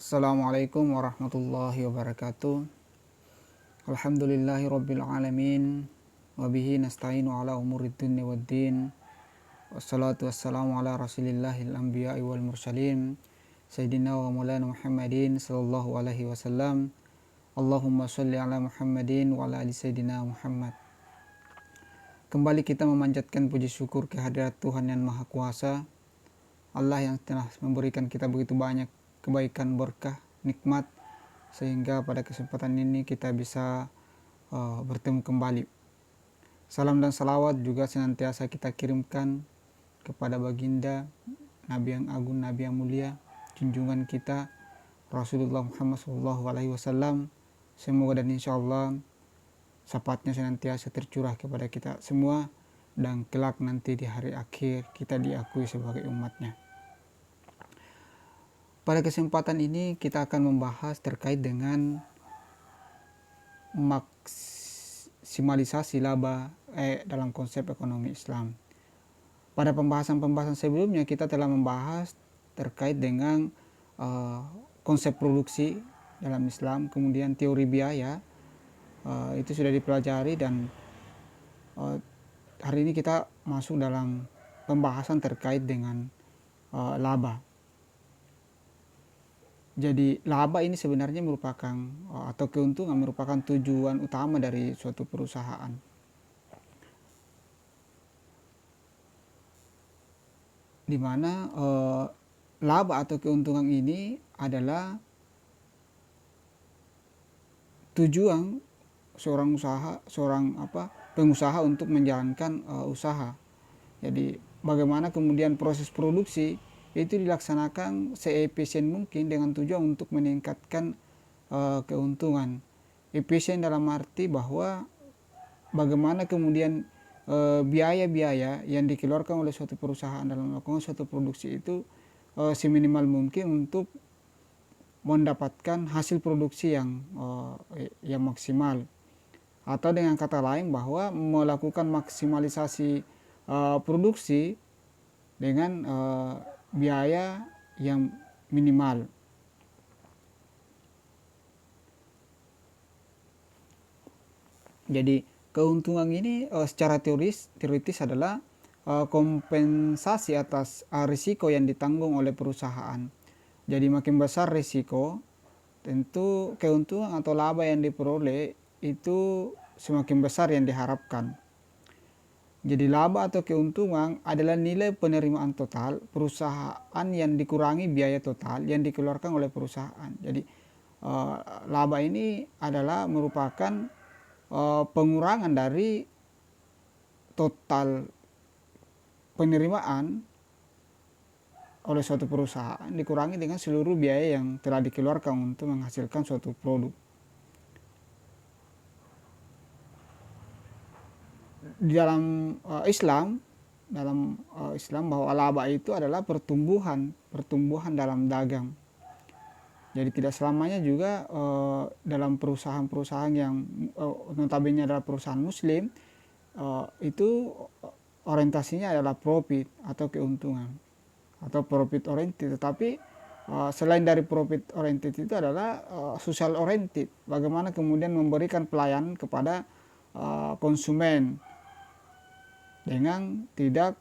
Assalamualaikum warahmatullahi wabarakatuh. Alhamdulillahi rabbil alamin. Wabihi nasta'inu ala umurid dunya waddin. Wassalatu wassalamu ala rasulillahil anbiya'i wal mursalin Sayyidina wa maulana Muhammadin sallallahu alaihi wasallam. Allahumma sholli ala Muhammadin wa ala ali Sayyidina Muhammad. Kembali kita memanjatkan puji syukur kehadirat Tuhan yang Maha Kuasa, Allah yang telah memberikan kita begitu banyak kebaikan, berkah, nikmat, sehingga pada kesempatan ini kita bisa bertemu kembali. Salam dan salawat juga senantiasa kita kirimkan kepada baginda Nabi yang agung, Nabi yang mulia, junjungan kita Rasulullah Muhammad SAW. Semoga dan insya Allah syafaatnya senantiasa tercurah kepada kita semua, dan kelak nanti di hari akhir kita diakui sebagai umatnya. Pada kesempatan ini kita akan membahas terkait dengan maksimalisasi laba dalam konsep ekonomi Islam. Pada pembahasan sebelumnya kita telah membahas terkait dengan konsep produksi dalam Islam, kemudian teori biaya, itu sudah dipelajari, dan hari ini kita masuk dalam pembahasan terkait dengan laba. Jadi laba ini sebenarnya merupakan atau keuntungan merupakan tujuan utama dari suatu perusahaan. Di mana laba atau keuntungan ini adalah tujuan seorang pengusaha untuk menjalankan usaha. Jadi bagaimana kemudian proses produksi itu dilaksanakan seefisien mungkin dengan tujuan untuk meningkatkan keuntungan. Efisien dalam arti bahwa bagaimana kemudian biaya-biaya yang dikeluarkan oleh suatu perusahaan dalam melakukan suatu produksi itu seminimal mungkin untuk mendapatkan hasil produksi yang maksimal. Atau dengan kata lain bahwa melakukan maksimalisasi produksi dengan biaya yang minimal. Jadi keuntungan ini secara teoritis adalah kompensasi atas risiko yang ditanggung oleh perusahaan. Jadi makin besar risiko, tentu keuntungan atau laba yang diperoleh itu semakin besar yang diharapkan. Jadi laba atau keuntungan adalah nilai penerimaan total perusahaan yang dikurangi biaya total yang dikeluarkan oleh perusahaan. Jadi laba ini adalah merupakan pengurangan dari total penerimaan oleh suatu perusahaan dikurangi dengan seluruh biaya yang telah dikeluarkan untuk menghasilkan suatu produk. Di dalam Islam bahwa laba itu adalah pertumbuhan dalam dagang. Jadi tidak selamanya juga dalam perusahaan-perusahaan yang notabene adalah perusahaan muslim itu orientasinya adalah profit atau keuntungan atau profit oriented, tetapi selain dari profit oriented itu adalah social oriented. Bagaimana kemudian memberikan pelayanan kepada konsumen dengan tidak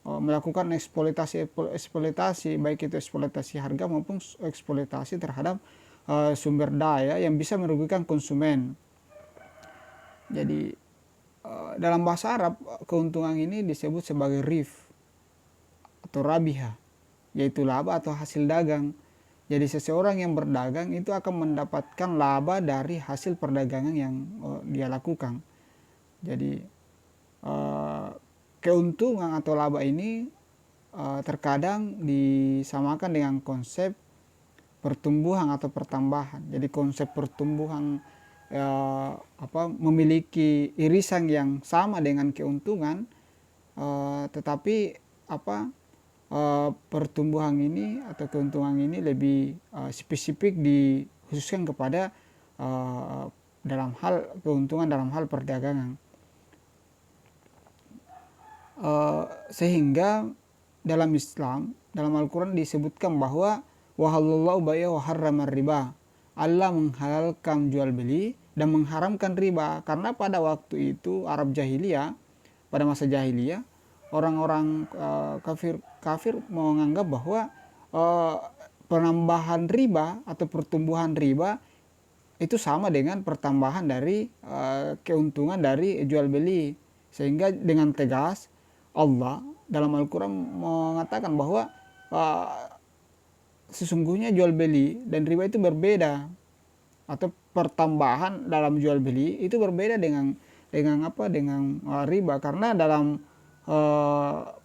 melakukan eksploitasi, baik itu eksploitasi harga maupun eksploitasi terhadap sumber daya yang bisa merugikan konsumen. Jadi dalam bahasa Arab keuntungan ini disebut sebagai rif atau rabiha, yaitu laba atau hasil dagang. Jadi seseorang yang berdagang itu akan mendapatkan laba dari hasil perdagangan yang dia lakukan. Jadi keuntungan atau laba ini terkadang disamakan dengan konsep pertumbuhan atau pertambahan. Jadi konsep pertumbuhan memiliki irisan yang sama dengan keuntungan, tetapi pertumbuhan ini atau keuntungan ini lebih spesifik dikhususkan kepada dalam hal keuntungan dalam hal perdagangan. Sehingga dalam Islam, dalam Al-Quran disebutkan bahwa wa halallahu bai'a wa harramar riba. Allah menghalalkan jual beli dan mengharamkan riba, karena pada waktu itu Arab jahiliyah, pada masa jahiliyah, orang-orang kafir menganggap bahwa penambahan riba atau pertumbuhan riba itu sama dengan pertambahan dari keuntungan dari jual beli. Sehingga dengan tegas Allah dalam Al-Quran mengatakan bahwa sesungguhnya jual beli dan riba itu berbeda, atau pertambahan dalam jual beli itu berbeda dengan riba, karena dalam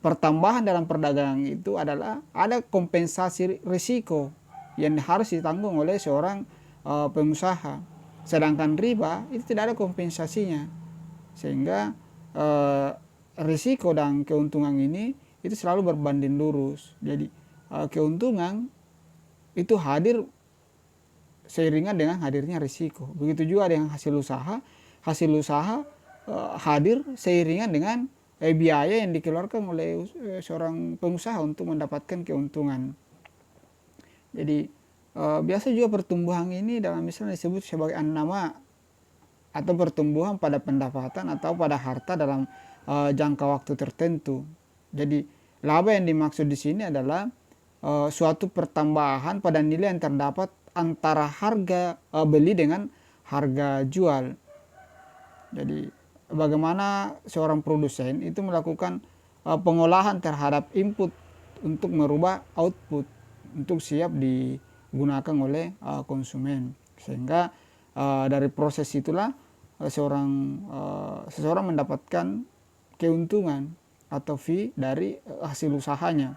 pertambahan dalam perdagangan itu adalah ada kompensasi risiko yang harus ditanggung oleh seorang pengusaha, sedangkan riba itu tidak ada kompensasinya, sehingga risiko dan keuntungan ini itu selalu berbanding lurus. Jadi keuntungan itu hadir seiringan dengan hadirnya risiko. Begitu juga dengan hasil usaha hadir seiringan dengan biaya yang dikeluarkan oleh seorang pengusaha untuk mendapatkan keuntungan. Jadi biasa juga pertumbuhan ini dalam Islam disebut sebagai an-nama, atau pertumbuhan pada pendapatan atau pada harta dalam jangka waktu tertentu. Jadi laba yang dimaksud di sini adalah suatu pertambahan pada nilai yang terdapat antara harga beli dengan harga jual. Jadi bagaimana seorang produsen itu melakukan pengolahan terhadap input untuk merubah output untuk siap digunakan oleh konsumen, sehingga dari proses itulah seseorang mendapatkan keuntungan atau fee dari hasil usahanya.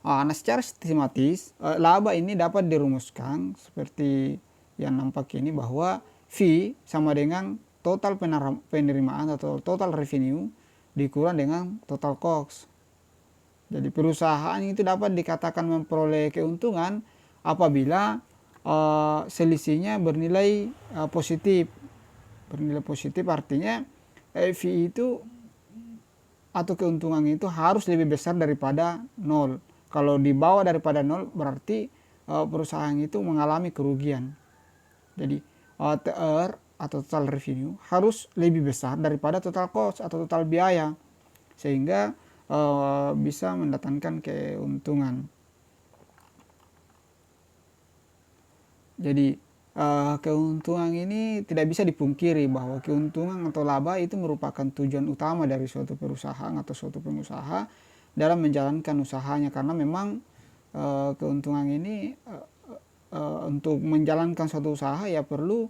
Nah, secara sistematis laba ini dapat dirumuskan seperti yang nampak ini, bahwa fee sama dengan total penerimaan atau total revenue dikurang dengan total cost. Jadi perusahaan itu dapat dikatakan memperoleh keuntungan apabila selisihnya bernilai positif. Bernilai positif artinya fee itu atau keuntungan itu harus lebih besar daripada nol. Kalau di bawah daripada nol berarti perusahaan itu mengalami kerugian. Jadi TR atau total revenue harus lebih besar daripada total cost atau total biaya, sehingga bisa mendatangkan keuntungan. Jadi keuntungan ini tidak bisa dipungkiri bahwa keuntungan atau laba itu merupakan tujuan utama dari suatu perusahaan atau suatu pengusaha dalam menjalankan usahanya, karena memang keuntungan ini untuk menjalankan suatu usaha ya perlu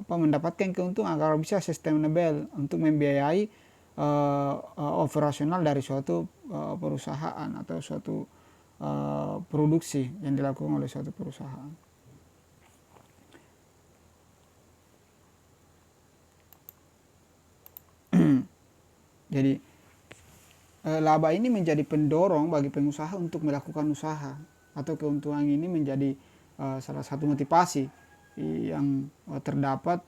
mendapatkan keuntungan agar bisa sustainable untuk membiayai operasional dari suatu perusahaan atau suatu produksi yang dilakukan oleh suatu perusahaan. Jadi laba ini menjadi pendorong bagi pengusaha untuk melakukan usaha, atau keuntungan ini menjadi salah satu motivasi yang terdapat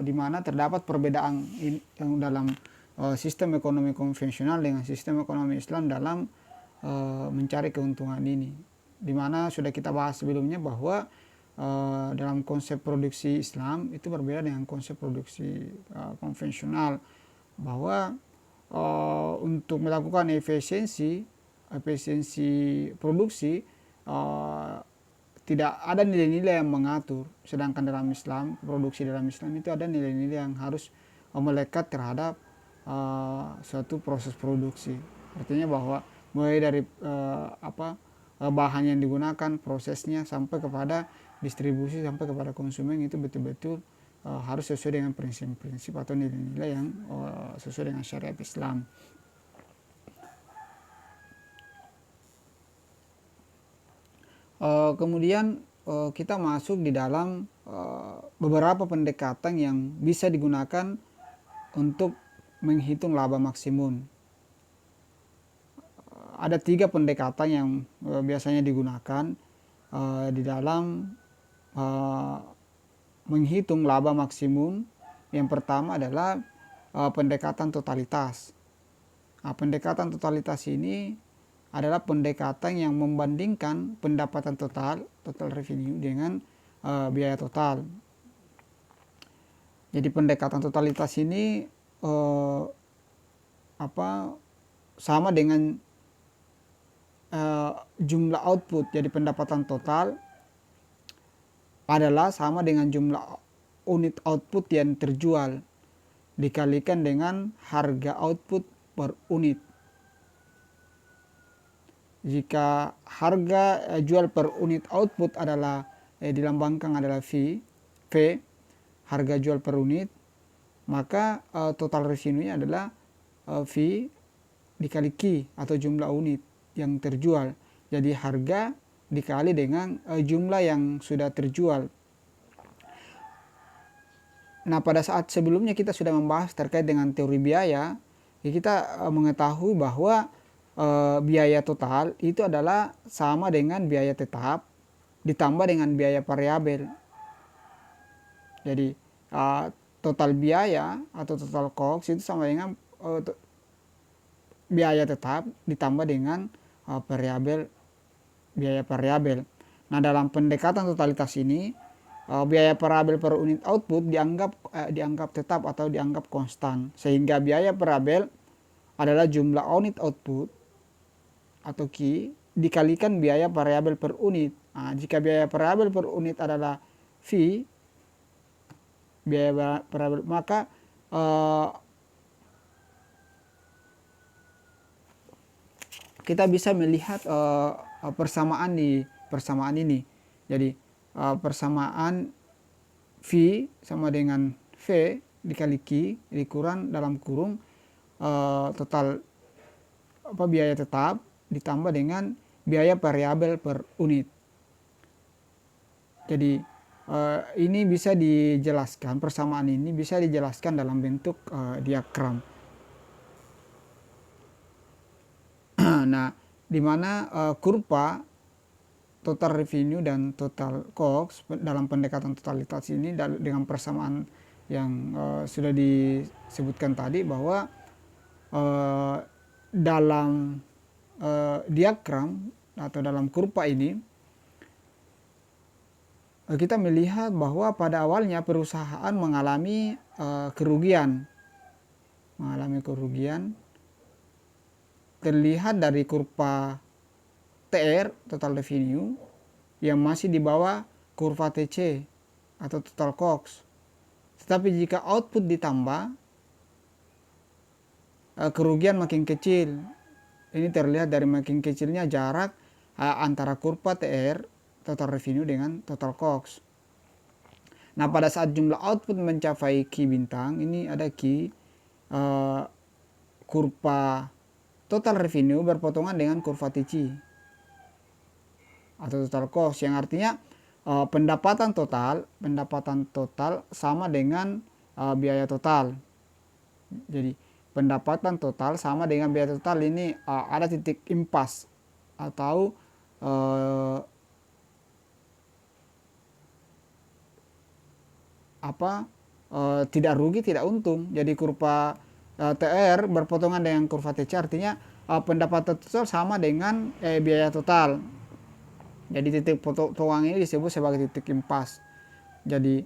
di mana terdapat perbedaan yang dalam sistem ekonomi konvensional dengan sistem ekonomi Islam dalam mencari keuntungan ini, di mana sudah kita bahas sebelumnya bahwa dalam konsep produksi Islam itu berbeda dengan konsep produksi konvensional, bahwa untuk melakukan efisiensi produksi tidak ada nilai-nilai yang mengatur, sedangkan dalam Islam, produksi dalam Islam itu ada nilai-nilai yang harus melekat terhadap suatu proses produksi. Artinya bahwa mulai dari bahan yang digunakan, prosesnya, sampai kepada distribusi, sampai kepada konsumen itu betul-betul harus sesuai dengan prinsip-prinsip atau nilai-nilai yang sesuai dengan syariat Islam. Kemudian kita masuk di dalam beberapa pendekatan yang bisa digunakan untuk menghitung laba maksimum. Ada 3 pendekatan yang biasanya digunakan di dalam menghitung laba maksimum. Yang pertama adalah pendekatan totalitas. Pendekatan totalitas ini adalah pendekatan yang membandingkan pendapatan total revenue dengan biaya total. Jadi pendekatan totalitas ini sama dengan jumlah output. Jadi pendapatan total adalah sama dengan jumlah unit output yang terjual dikalikan dengan harga output per unit. Jika harga jual per unit output adalah dilambangkan adalah V, harga jual per unit, maka total revenue-nya adalah V dikali Q atau jumlah unit yang terjual. Jadi harga dikali dengan jumlah yang sudah terjual. Nah, pada saat sebelumnya kita sudah membahas terkait dengan teori biaya, kita mengetahui bahwa biaya total itu adalah sama dengan biaya tetap ditambah dengan biaya variabel. Jadi total biaya atau total cost itu sama dengan biaya tetap ditambah dengan biaya variabel. Nah, dalam pendekatan totalitas ini biaya variabel per unit output dianggap tetap atau dianggap konstan, sehingga biaya variabel adalah jumlah unit output atau Q dikalikan biaya variabel per unit. Nah, jika biaya variabel per unit adalah V, biaya variabel, maka kita bisa melihat persamaan ini. Jadi persamaan V sama dengan V dikali Q dikurang dalam kurung total biaya tetap ditambah dengan biaya variabel per unit. Jadi ini bisa dijelaskan, persamaan ini bisa dijelaskan dalam bentuk diagram. Nah, di mana kurva total revenue dan total cost dalam pendekatan totalitas ini dengan persamaan yang sudah disebutkan tadi, bahwa dalam diagram atau dalam kurva ini kita melihat bahwa pada awalnya perusahaan mengalami kerugian terlihat dari kurva TR total revenue yang masih di bawah kurva TC atau total cost. Tetapi jika output ditambah, kerugian makin kecil. Ini terlihat dari makin kecilnya jarak antara kurva TR total revenue dengan total cost. Nah, pada saat jumlah output mencapai Q bintang, ini ada Q, kurva total revenue berpotongan dengan kurva TC atau total cost, yang artinya pendapatan total sama dengan biaya total. Jadi pendapatan total sama dengan biaya total ini ada titik impas atau tidak rugi tidak untung. Jadi kurva TR berpotongan dengan kurva TC, artinya pendapatan total sama dengan biaya total. Jadi titik potongan ini disebut sebagai titik impas. Jadi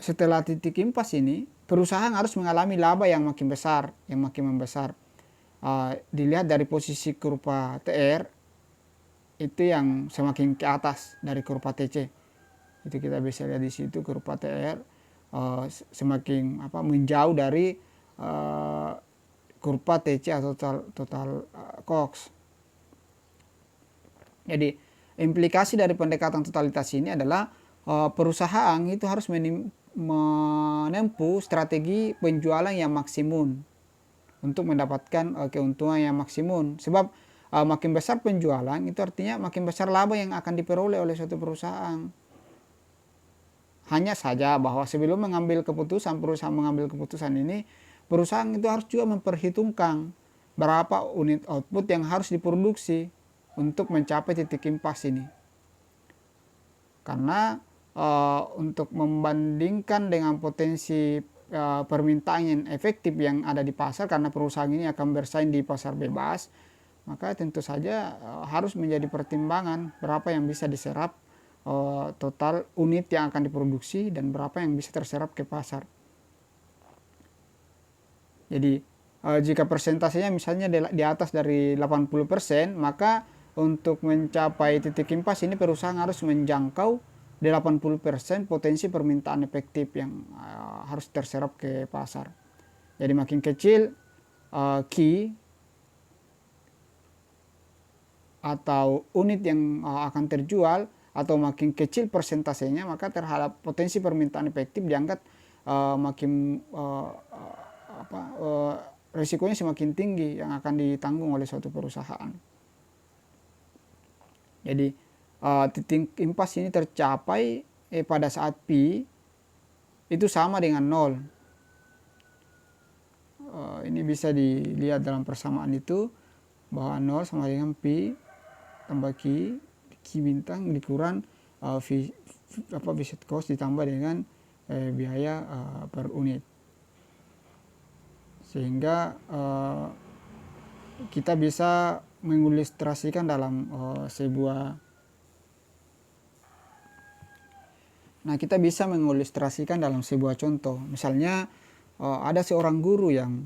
setelah titik impas ini, perusahaan harus mengalami laba yang makin membesar. Dilihat dari posisi kurva TR itu yang semakin ke atas dari kurva TC. Itu kita bisa lihat di situ, kurva TR semakin menjauh dari kurva TC atau total cost. Jadi implikasi dari pendekatan totalitas ini adalah perusahaan itu harus menempuh strategi penjualan yang maksimum untuk mendapatkan keuntungan yang maksimum. Sebab makin besar penjualan itu artinya makin besar laba yang akan diperoleh oleh suatu perusahaan. Hanya saja bahwa sebelum perusahaan mengambil keputusan ini, perusahaan itu harus juga memperhitungkan berapa unit output yang harus diproduksi untuk mencapai titik impas ini. Karena untuk membandingkan dengan potensi permintaan yang efektif yang ada di pasar, karena perusahaan ini akan bersaing di pasar bebas, maka tentu saja harus menjadi pertimbangan berapa yang bisa diserap total unit yang akan diproduksi dan berapa yang bisa terserap ke pasar. Jadi jika persentasenya misalnya di atas dari 80%, maka untuk mencapai titik impas ini perusahaan harus menjangkau 80% potensi permintaan efektif yang harus terserap ke pasar. Jadi makin kecil key atau unit yang akan terjual, atau makin kecil persentasenya, maka terhadap potensi permintaan efektif dianggap makin risikonya semakin tinggi yang akan ditanggung oleh suatu perusahaan. Jadi titik impas ini tercapai pada saat P itu sama dengan 0. Ini bisa dilihat dalam persamaan itu, bahwa 0 sama dengan P tambah Q bintang dikurang visit cost ditambah dengan biaya per unit. Sehingga kita bisa mengilustrasikan dalam sebuah contoh. Misalnya ada seorang guru yang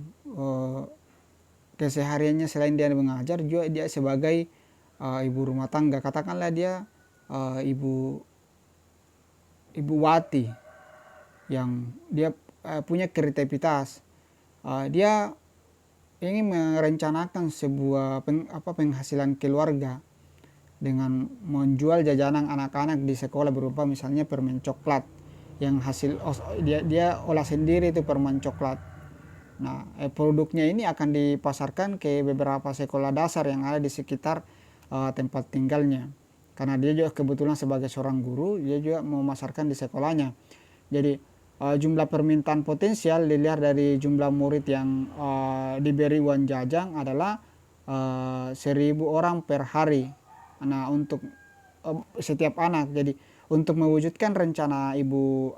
kesehariannya selain dia mengajar juga dia sebagai ibu rumah tangga. Katakanlah dia ibu wati yang dia punya kreativitas. Dia ingin merencanakan sebuah penghasilan keluarga dengan menjual jajanan anak-anak di sekolah, berupa misalnya permen coklat yang dia olah sendiri itu permen coklat. Nah, produknya ini akan dipasarkan ke beberapa sekolah dasar yang ada di sekitar tempat tinggalnya, karena dia juga kebetulan sebagai seorang guru, dia juga memasarkan di sekolahnya. Jadi jumlah permintaan potensial dilihat dari jumlah murid yang diberi uang jajan adalah 1.000 orang per hari. Nah, untuk setiap anak. Jadi untuk mewujudkan rencana Ibu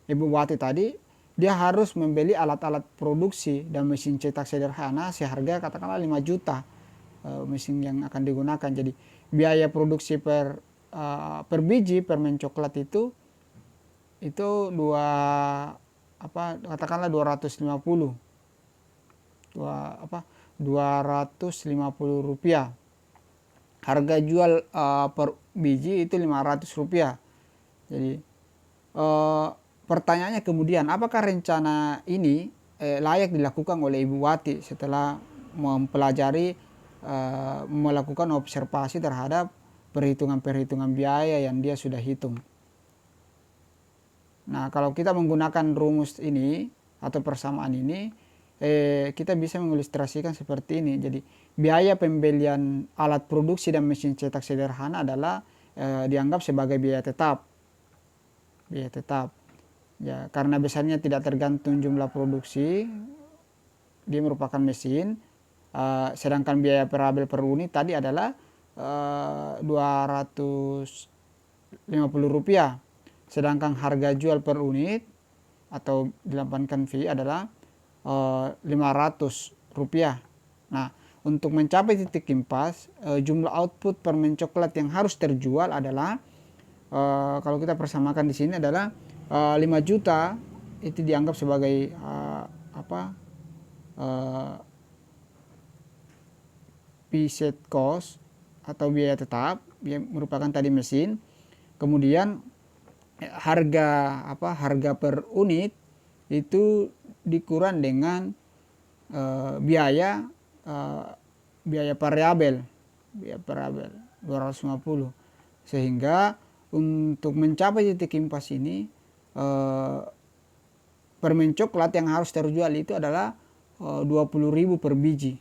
Wati tadi, dia harus membeli alat-alat produksi dan mesin cetak sederhana seharga katakanlah 5 juta mesin yang akan digunakan. Jadi biaya produksi per biji permen coklat itu katakanlah 250 rupiah. Harga jual per biji itu 500 rupiah. Jadi pertanyaannya kemudian, apakah rencana ini layak dilakukan oleh Ibu Wati setelah mempelajari melakukan observasi terhadap perhitungan biaya yang dia sudah hitung. Nah, kalau kita menggunakan rumus ini atau persamaan ini, kita bisa mengilustrasikan seperti ini. Jadi biaya pembelian alat produksi dan mesin cetak sederhana adalah dianggap sebagai biaya tetap. Ya, karena besarnya tidak tergantung jumlah produksi, dia merupakan mesin. Sedangkan biaya variabel per unit tadi adalah 250 rupiah. Sedangkan harga jual per unit atau dilambangkan V adalah 500 rupiah. Nah, untuk mencapai titik impas, jumlah output permen coklat yang harus terjual adalah kalau kita persamakan di sini adalah 5 juta. Itu dianggap sebagai P-set cost atau biaya tetap yang merupakan tadi mesin. Kemudian harga per unit itu dikurang dengan biaya variabel 250, sehingga untuk mencapai titik impas ini permen coklat yang harus terjual itu adalah 20.000 per biji.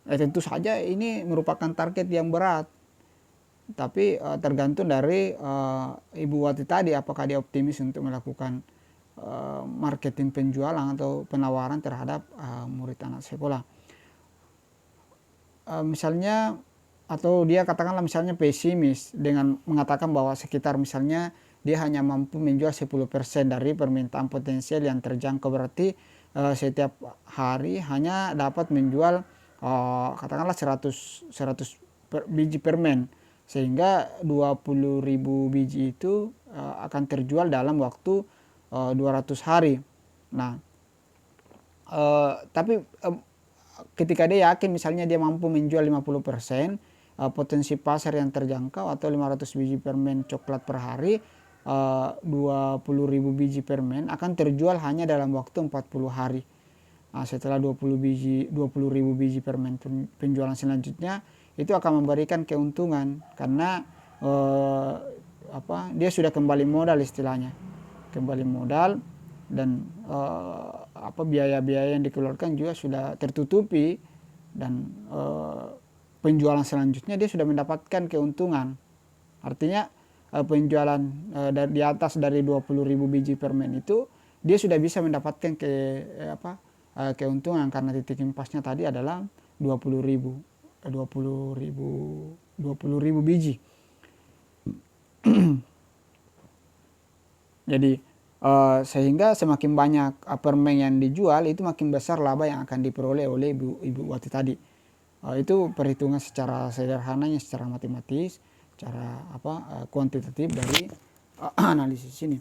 Tentu saja ini merupakan target yang berat, tapi tergantung dari Ibu Wati tadi, apakah dia optimis untuk melakukan marketing penjualan atau penawaran terhadap murid anak sekolah. Misalnya, atau dia katakanlah misalnya pesimis dengan mengatakan bahwa sekitar misalnya dia hanya mampu menjual 10% dari permintaan potensial yang terjangkau. Berarti setiap hari hanya dapat menjual katakanlah 100 biji permen, sehingga 20.000 biji itu akan terjual dalam waktu 200 hari. Nah, tapi ketika dia yakin misalnya dia mampu menjual 50%, potensi pasar yang terjangkau atau 500 biji permen coklat per hari, 20.000 biji permen akan terjual hanya dalam waktu 40 hari. Setelah 20.000 biji permen penjualan selanjutnya itu akan memberikan keuntungan karena dia sudah kembali modal istilahnya, kembali modal, dan biaya-biaya yang dikeluarkan juga sudah tertutupi, dan penjualan selanjutnya dia sudah mendapatkan keuntungan. Artinya penjualan di atas dari 20.000 biji permen itu dia sudah bisa mendapatkan keuntungan karena titik impasnya tadi adalah 20.000 biji. Jadi sehingga semakin banyak permen yang dijual, itu makin besar laba yang akan diperoleh oleh Ibu Wati tadi. Itu perhitungan secara sederhananya, secara matematis, secara kuantitatif dari analisis ini.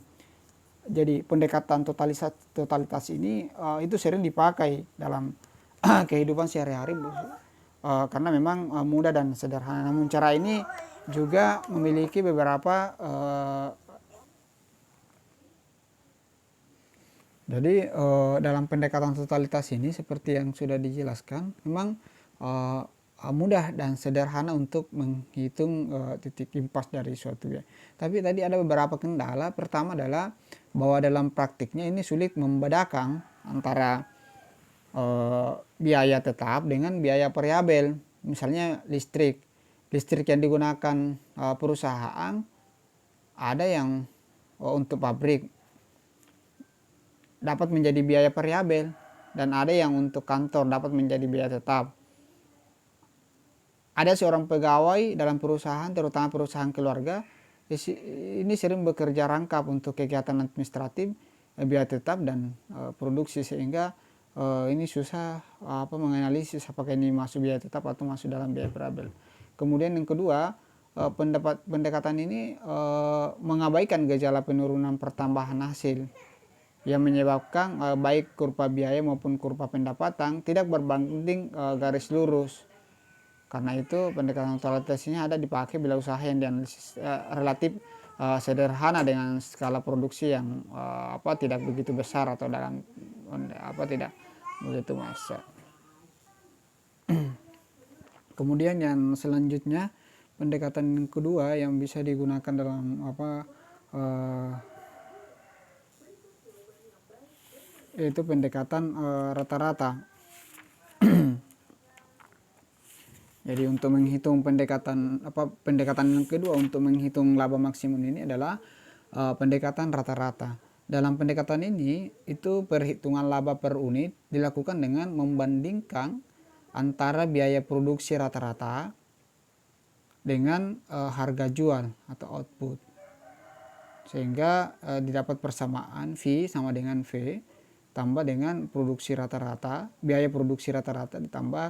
Jadi pendekatan totalitas ini itu sering dipakai dalam kehidupan sehari-hari, karena memang mudah dan sederhana. Namun cara ini juga memiliki beberapa jadi dalam pendekatan totalitas ini seperti yang sudah dijelaskan, memang mudah dan sederhana untuk menghitung titik impas dari suatu biaya. Tapi tadi ada beberapa kendala. Pertama adalah bahwa dalam praktiknya ini sulit membedakan antara biaya tetap dengan biaya variabel. Misalnya listrik yang digunakan perusahaan ada yang untuk pabrik dapat menjadi biaya variabel, dan ada yang untuk kantor dapat menjadi biaya tetap. Ada seorang pegawai dalam perusahaan, terutama perusahaan keluarga, ini sering bekerja rangkap untuk kegiatan administratif, biaya tetap dan produksi, sehingga ini susah menganalisis apakah ini masuk biaya tetap atau masuk dalam biaya variabel. Kemudian yang kedua, pendekatan ini mengabaikan gejala penurunan pertambahan hasil yang menyebabkan baik kurva biaya maupun kurva pendapatan tidak berbanding garis lurus. Karena itu pendekatan totalitas ini ada dipakai bila usaha yang dianalisis relatif sederhana dengan skala produksi yang tidak begitu besar atau dalam tidak begitu besar. Kemudian yang selanjutnya, pendekatan yang kedua yang bisa digunakan dalam yaitu pendekatan rata-rata. Jadi untuk menghitung pendekatan yang kedua untuk menghitung laba maksimum ini adalah pendekatan rata-rata. Dalam pendekatan ini itu perhitungan laba per unit dilakukan dengan membandingkan antara biaya produksi rata-rata dengan harga jual atau output, sehingga didapat persamaan V sama dengan V tambah dengan produksi rata-rata, biaya produksi rata-rata ditambah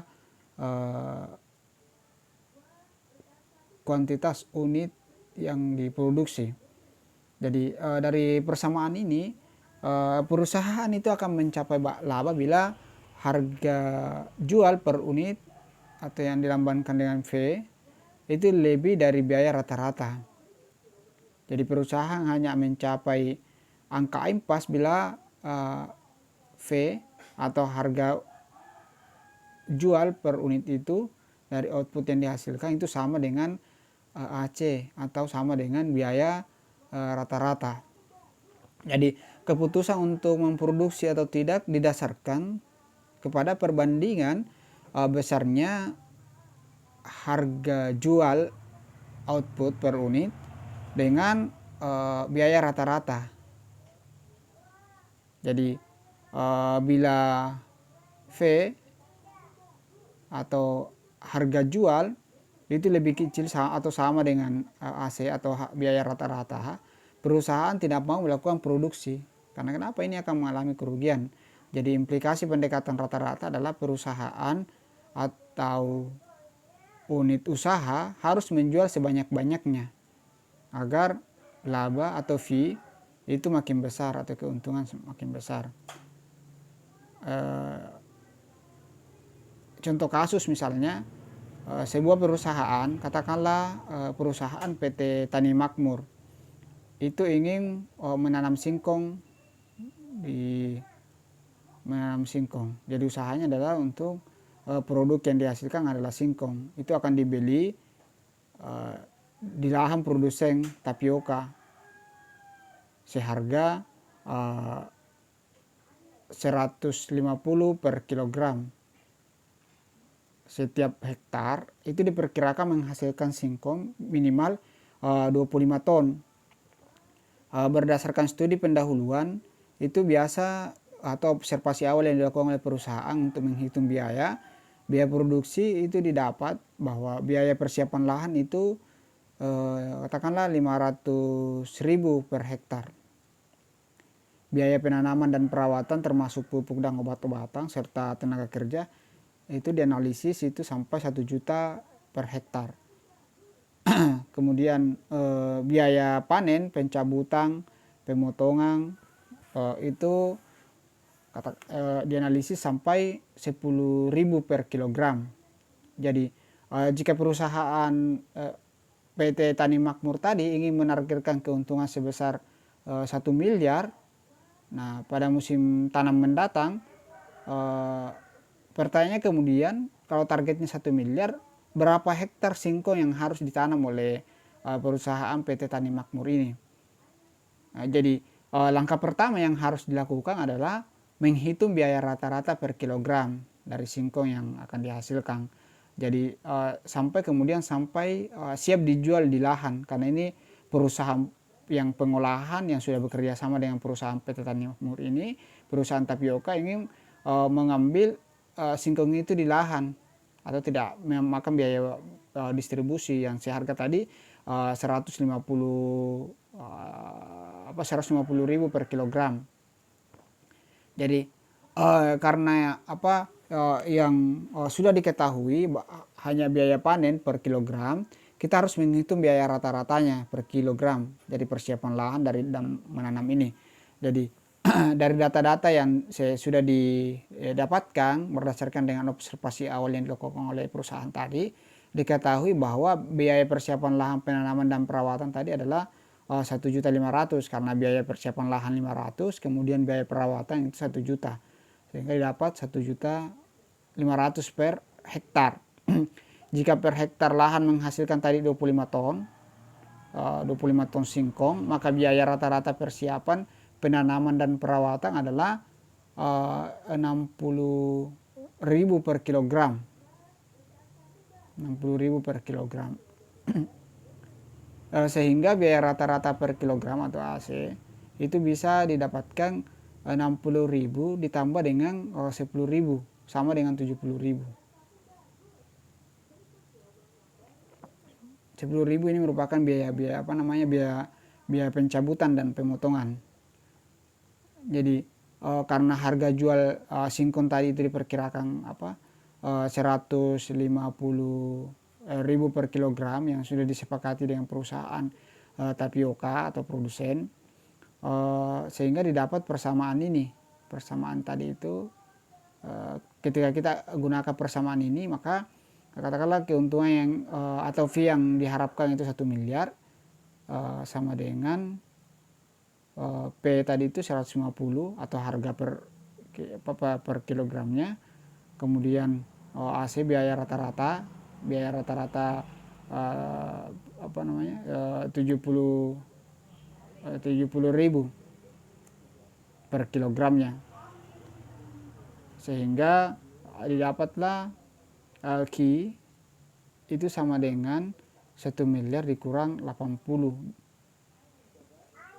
kuantitas unit yang diproduksi. Jadi dari persamaan ini perusahaan itu akan mencapai laba bila harga jual per unit atau yang dilambangkan dengan V itu lebih dari biaya rata-rata. Jadi perusahaan hanya mencapai angka impas bila V atau harga jual per unit itu dari output yang dihasilkan itu sama dengan AC atau sama dengan biaya rata-rata. Jadi keputusan untuk memproduksi atau tidak didasarkan kepada perbandingan besarnya harga jual output per unit dengan biaya rata-rata. Jadi bila V atau harga jual itu lebih kecil atau sama dengan AC atau biaya rata-rata, perusahaan tidak mau melakukan produksi. Karena kenapa? Ini akan mengalami kerugian. Jadi implikasi pendekatan rata-rata adalah perusahaan atau unit usaha harus menjual sebanyak-banyaknya agar laba atau fee itu makin besar atau keuntungan makin besar. Contoh kasus misalnya, sebuah perusahaan, katakanlah perusahaan PT Tani Makmur, itu ingin menanam singkong Jadi usahanya adalah untuk produk yang dihasilkan adalah singkong. Itu akan dibeli di lahan produsen tapioka seharga 150 per kilogram. Setiap hektar itu diperkirakan menghasilkan singkong minimal 25 ton. Berdasarkan studi pendahuluan, itu biasa atau observasi awal yang dilakukan oleh perusahaan untuk menghitung biaya produksi itu didapat bahwa biaya persiapan lahan itu katakanlah 500.000 per hektar. Biaya penanaman dan perawatan termasuk pupuk dan obat-obatan serta tenaga kerja itu dianalisis itu sampai 1 juta per hektar. Kemudian biaya panen, pencabutan, pemotongan itu dianalisis sampai 10.000 per kilogram. Jadi jika perusahaan PT Tani Makmur tadi ingin menargetkan keuntungan sebesar 1 miliar, nah pada musim tanam mendatang pertanyaannya kemudian, kalau targetnya 1 miliar, berapa hektar singkong yang harus ditanam oleh perusahaan PT Tani Makmur ini? Nah, jadi langkah pertama yang harus dilakukan adalah menghitung biaya rata-rata per kilogram dari singkong yang akan dihasilkan. Jadi sampai siap dijual di lahan, karena ini perusahaan yang pengolahan yang sudah bekerja sama dengan perusahaan PT Tani Makmur ini, perusahaan tapioka ingin mengambil singkong itu di lahan atau tidak memakan biaya distribusi yang seharga tadi 150.000 per kilogram. Jadi karena yang sudah diketahui hanya biaya panen per kilogram, kita harus menghitung biaya rata-ratanya per kilogram dari persiapan lahan dan menanam ini. Jadi dari data-data yang sudah didapatkan berdasarkan dengan observasi awal yang dilakukan oleh perusahaan tadi, diketahui bahwa biaya persiapan lahan, penanaman dan perawatan tadi adalah 1.500.000 karena biaya persiapan lahan 500, kemudian biaya perawatan itu 1 juta, sehingga didapat 1.500.000 per hektar. Jika per hektar lahan menghasilkan tadi 25 ton singkong, maka biaya rata-rata persiapan penanaman dan perawatan adalah 60.000 per kilogram. 60.000 per kilogram. Sehingga biaya rata-rata per kilogram atau AC itu bisa didapatkan 60.000 ditambah dengan 10.000 sama dengan 70.000. 10.000 ini merupakan biaya pencabutan dan pemotongan. Jadi karena harga jual singkong tadi itu diperkirakan 150.000 per kilogram yang sudah disepakati dengan perusahaan tapioka atau produsen, sehingga didapat persamaan tadi itu. Ketika kita gunakan persamaan ini, maka katakanlah keuntungan yang atau fee yang diharapkan itu 1 miliar sama dengan P tadi itu 150 atau harga per kilogramnya, kemudian AC biaya rata-rata 70.000 per kilogramnya, sehingga didapatlah Q itu sama dengan 1 miliar dikurang 80,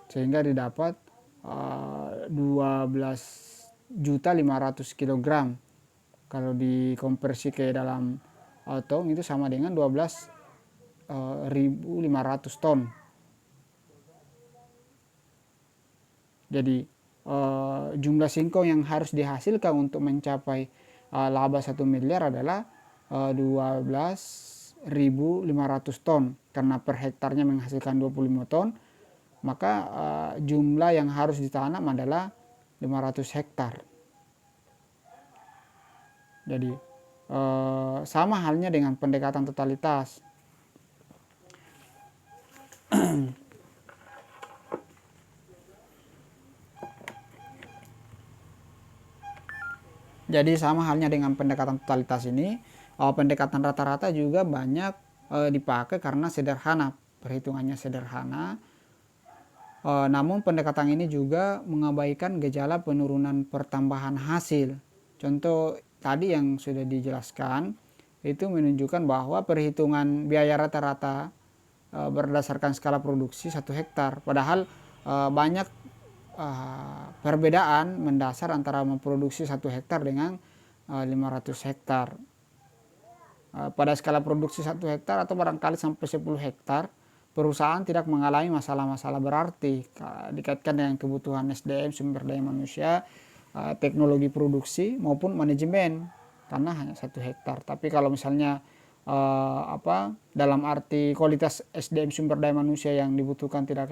sehingga didapat 12.500.000 kilogram. Kalau dikonversi ke dalam ton itu sama dengan 12.500 ton. Jadi jumlah singkong yang harus dihasilkan untuk mencapai laba 1 miliar adalah 12.500 ton, karena per hektarnya menghasilkan 25 ton, maka jumlah yang harus ditanam adalah 500 hektar. Jadi sama halnya dengan pendekatan totalitas. Jadi sama halnya dengan pendekatan totalitas ini, pendekatan rata-rata juga banyak dipakai karena sederhana, perhitungannya sederhana. Namun pendekatan ini juga mengabaikan gejala penurunan pertambahan hasil. Contoh tadi yang sudah dijelaskan itu menunjukkan bahwa perhitungan biaya rata-rata berdasarkan skala produksi 1 hektar. Padahal banyak perbedaan mendasar antara memproduksi 1 hektar dengan 500 hektar. Pada skala produksi 1 hektar atau barangkali sampai 10 hektar, perusahaan tidak mengalami masalah-masalah berarti dikaitkan dengan kebutuhan SDM, sumber daya manusia, teknologi produksi maupun manajemen, karena hanya 1 hektar. Tapi kalau misalnya dalam arti kualitas SDM, sumber daya manusia yang dibutuhkan tidak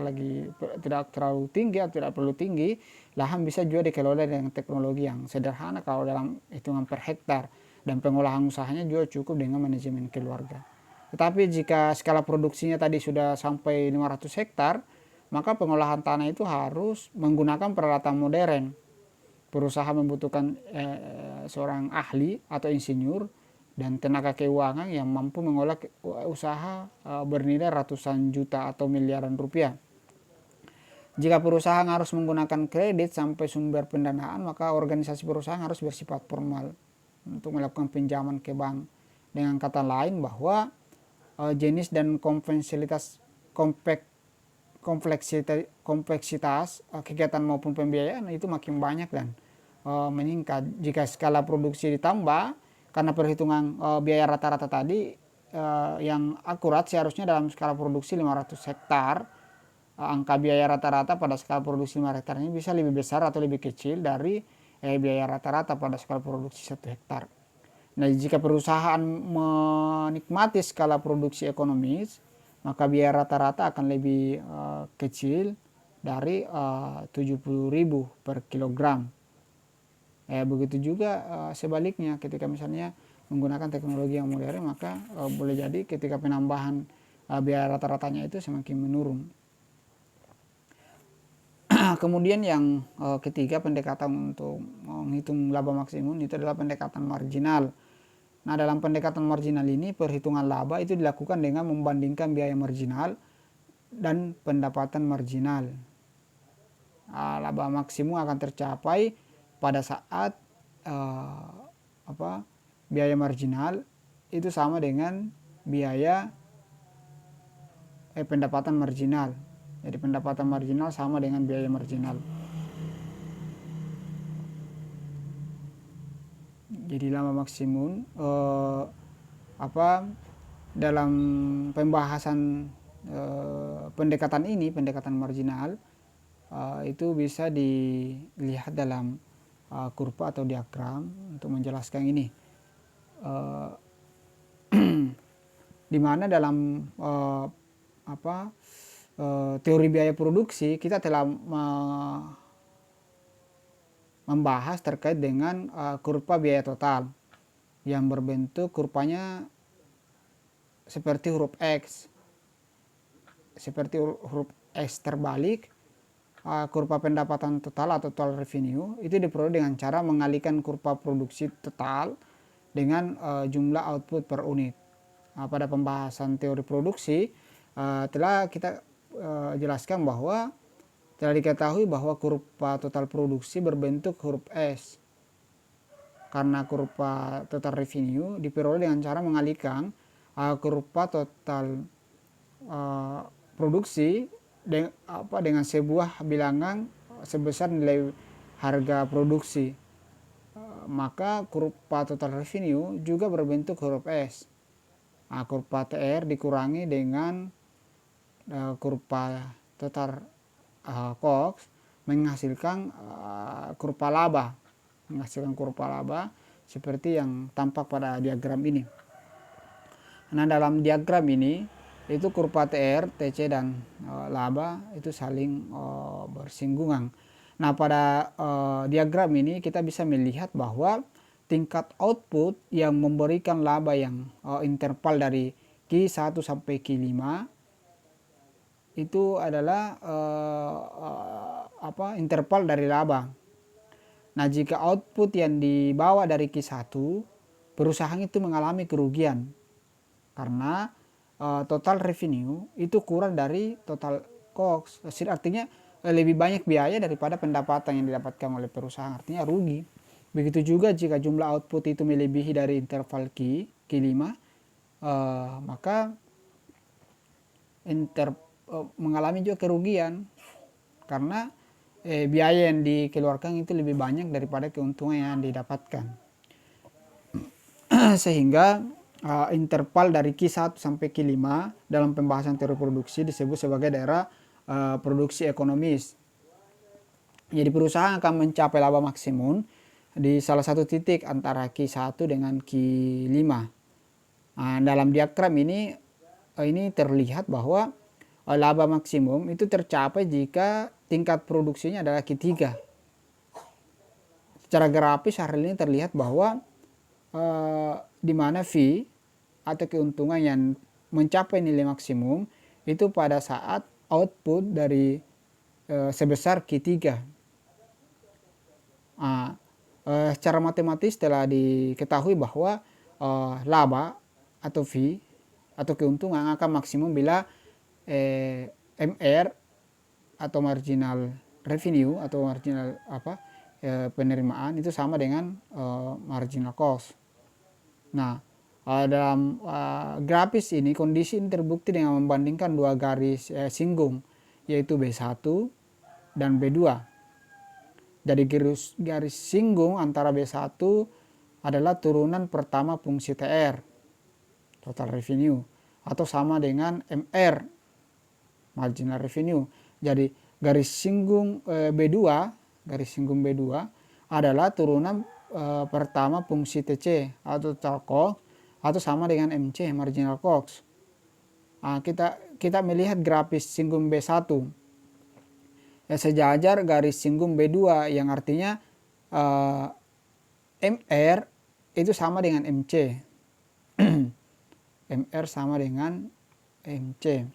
terlalu tinggi atau tidak perlu tinggi, lahan bisa juga dikelola dengan teknologi yang sederhana kalau dalam hitungan per hektar, dan pengolahan usahanya juga cukup dengan manajemen keluarga. Tetapi jika skala produksinya tadi sudah sampai 500 hektar, maka pengolahan tanah itu harus menggunakan peralatan modern. Perusahaan membutuhkan seorang ahli atau insinyur dan tenaga keuangan yang mampu mengolah usaha bernilai ratusan juta atau miliaran rupiah. Jika perusahaan harus menggunakan kredit sampai sumber pendanaan, maka organisasi perusahaan harus bersifat formal untuk melakukan pinjaman ke bank. Dengan kata lain bahwa jenis dan kompleksitas kegiatan maupun pembiayaan itu makin banyak dan meningkat. Jika skala produksi ditambah, karena perhitungan biaya rata-rata tadi yang akurat seharusnya dalam skala produksi 500 hektar, angka biaya rata-rata pada skala produksi 5 hektar ini bisa lebih besar atau lebih kecil dari biaya rata-rata pada skala produksi 1 hektar. Nah, jika perusahaan menikmati skala produksi ekonomis, maka biaya rata-rata akan lebih kecil dari 70.000 per kilogram. Begitu juga sebaliknya, ketika misalnya menggunakan teknologi yang modern, maka boleh jadi ketika penambahan biaya rata-ratanya itu semakin menurun. Kemudian yang ketiga, pendekatan untuk menghitung laba maksimum itu adalah pendekatan marginal. Nah, dalam pendekatan marginal ini perhitungan laba itu dilakukan dengan membandingkan biaya marginal dan pendapatan marginal. Laba maksimum akan tercapai pada saat biaya marginal itu sama dengan biaya pendapatan marginal. Jadi pendapatan marginal sama dengan biaya marginal. Jadi laba maksimum dalam pembahasan pendekatan ini, pendekatan marginal, itu bisa dilihat dalam kurva atau diagram untuk menjelaskan ini. Di mana dalam teori biaya produksi kita telah membahas terkait dengan kurva biaya total yang berbentuk kurvanya seperti huruf X. Seperti huruf X terbalik, kurva pendapatan total atau total revenue itu diperoleh dengan cara mengalihkan kurva produksi total dengan jumlah output per unit. Pada pembahasan teori produksi telah kita jelaskan bahwa telah diketahui bahwa kurva total produksi berbentuk huruf S, karena kurva total revenue diperoleh dengan cara mengalihkan kurva total produksi dengan sebuah bilangan sebesar nilai harga produksi. Maka kurva total revenue juga berbentuk huruf S. Kurva TR dikurangi dengan kurva total COGS menghasilkan kurva laba, seperti yang tampak pada diagram ini. Nah, dalam diagram ini itu kurva TR, TC dan laba itu saling bersinggungan. Nah, pada diagram ini kita bisa melihat bahwa tingkat output yang memberikan laba yang interval dari Q1 sampai Q5 itu adalah interval dari laba. Nah, jika output yang dibawa dari Q1, perusahaan itu mengalami kerugian karena total revenue itu kurang dari total cost. Artinya lebih banyak biaya daripada pendapatan yang didapatkan oleh perusahaan, artinya rugi. Begitu juga jika jumlah output itu melebihi dari interval Q5, maka mengalami juga kerugian karena biaya yang dikeluarkan itu lebih banyak daripada keuntungan yang didapatkan. Sehingga interval dari Q1 sampai Q5 dalam pembahasan teori produksi disebut sebagai daerah produksi ekonomis. Jadi perusahaan akan mencapai laba maksimum di salah satu titik antara Q1 dengan Q5. Dalam diagram ini terlihat bahwa laba maksimum itu tercapai jika tingkat produksinya adalah Q3. Secara grafis hal ini terlihat bahwa di mana fee atau keuntungan yang mencapai nilai maksimum itu pada saat output dari sebesar Q3. Secara matematis telah diketahui bahwa laba atau fee atau keuntungan akan maksimum bila MR atau marginal revenue atau marginal penerimaan itu sama dengan marginal cost. Nah, dalam grafis ini kondisi ini terbukti dengan membandingkan dua garis singgung, yaitu B1 dan B2. Jadi garis singgung antara B1 adalah turunan pertama fungsi TR, total revenue, atau sama dengan MR, marginal revenue. Jadi garis singgung B2 adalah turunan pertama fungsi TC atau total cost, atau sama dengan MC, marginal cost. Kita melihat grafis singgung B1 sejajar garis singgung B2, yang artinya MR itu sama dengan MC. MR sama dengan MC.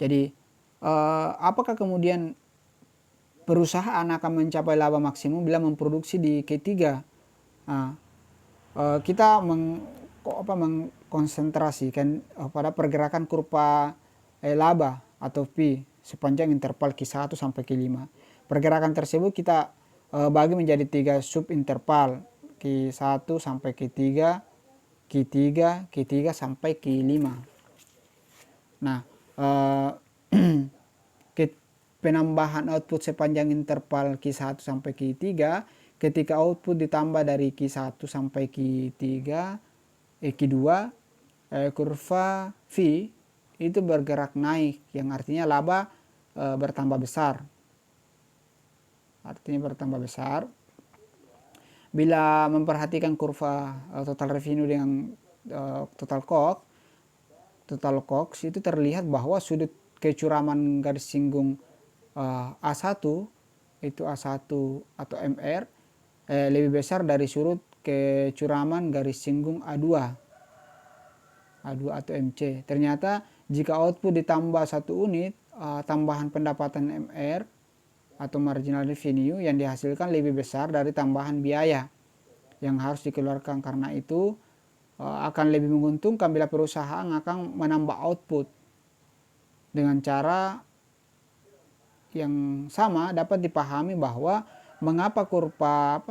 Jadi apakah kemudian perusahaan akan mencapai laba maksimum bila memproduksi di Q3? Kita mengkonsentrasikan pada pergerakan kurva laba atau P sepanjang interval Q1 sampai Q5. Pergerakan tersebut kita bagi menjadi 3 subinterval, Q1 sampai Q3, Q3 sampai Q5. Nah, penambahan output sepanjang interval Q1 sampai Q3, ketika output ditambah dari Q1 sampai Q2, kurva V itu bergerak naik, yang artinya laba bertambah besar. Bila memperhatikan kurva total revenue dengan total cost itu terlihat bahwa sudut kecuraman garis singgung A1 itu A1 atau MR lebih besar dari sudut kecuraman garis singgung A2 atau MC. Ternyata jika output ditambah 1 unit, tambahan pendapatan MR atau marginal revenue yang dihasilkan lebih besar dari tambahan biaya yang harus dikeluarkan. Karena itu akan lebih menguntungkan bila perusahaan akan menambah output. Dengan cara yang sama dapat dipahami bahwa mengapa kurva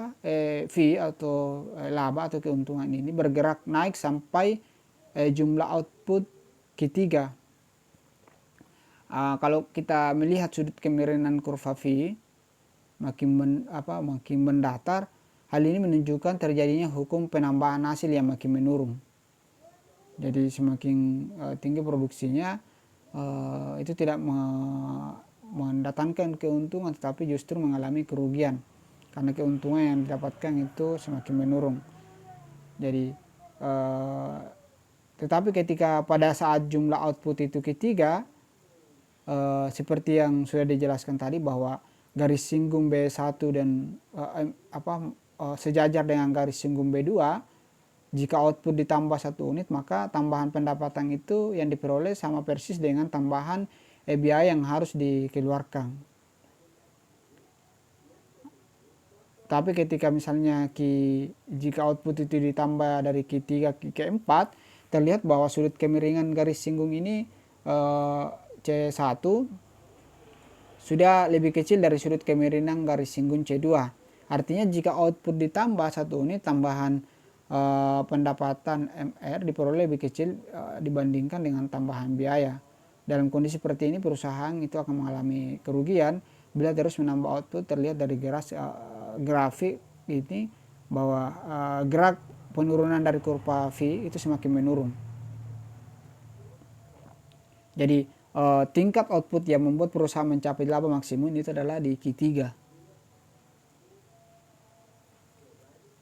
V atau laba atau keuntungan ini bergerak naik sampai jumlah output Q3. Kalau kita melihat sudut kemiringan kurva V makin mendatar, hal ini menunjukkan terjadinya hukum penambahan hasil yang makin menurun. Jadi semakin tinggi produksinya, itu tidak mendatangkan keuntungan tetapi justru mengalami kerugian karena keuntungan yang didapatkan itu semakin menurun. Jadi tetapi ketika pada saat jumlah output itu ketiga, seperti yang sudah dijelaskan tadi bahwa garis singgung B1 dan sejajar dengan garis singgung B2, jika output ditambah 1 unit maka tambahan pendapatan itu yang diperoleh sama persis dengan tambahan biaya yang harus dikeluarkan. Tapi ketika misalnya jika output itu ditambah dari Q3 ke Q4, terlihat bahwa sudut kemiringan garis singgung ini C1 sudah lebih kecil dari sudut kemiringan garis singgung C2. Artinya jika output ditambah 1 unit, tambahan pendapatan MR diperoleh lebih kecil dibandingkan dengan tambahan biaya. Dalam kondisi seperti ini perusahaan itu akan mengalami kerugian bila terus menambah output. Terlihat dari grafik ini bahwa gerak penurunan dari kurva V itu semakin menurun. Jadi tingkat output yang membuat perusahaan mencapai laba maksimum itu adalah di Q3.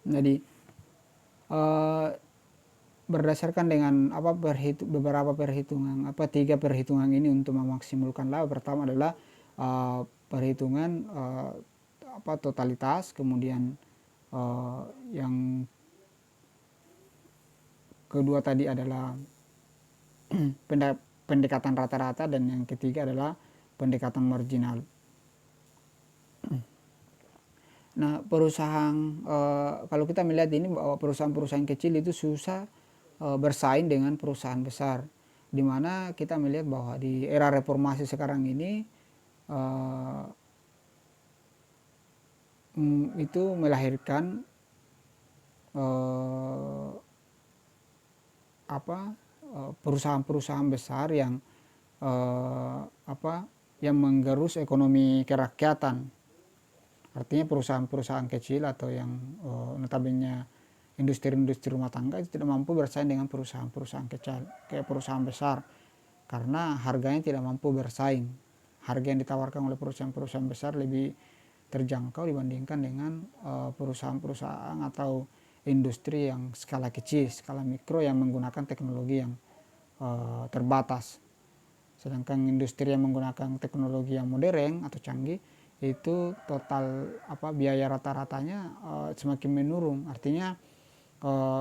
Jadi berdasarkan dengan beberapa perhitungan, 3 perhitungan ini untuk memaksimalkan laba. Pertama adalah perhitungan totalitas, kemudian yang kedua tadi adalah pendekatan rata-rata, dan yang ketiga adalah pendekatan marginal. Nah, perusahaan kalau kita melihat ini bahwa perusahaan-perusahaan kecil itu susah bersaing dengan perusahaan besar, di mana kita melihat bahwa di era reformasi sekarang ini itu melahirkan perusahaan-perusahaan besar yang yang menggerus ekonomi kerakyatan. Artinya perusahaan-perusahaan kecil atau yang notabene industri-industri rumah tangga itu tidak mampu bersaing dengan perusahaan-perusahaan kecil kayak perusahaan besar, karena harganya tidak mampu bersaing. Harga yang ditawarkan oleh perusahaan-perusahaan besar lebih terjangkau dibandingkan dengan perusahaan-perusahaan atau industri yang skala kecil, skala mikro yang menggunakan teknologi yang terbatas. Sedangkan industri yang menggunakan teknologi yang modern atau canggih itu total biaya rata-ratanya semakin menurun. Artinya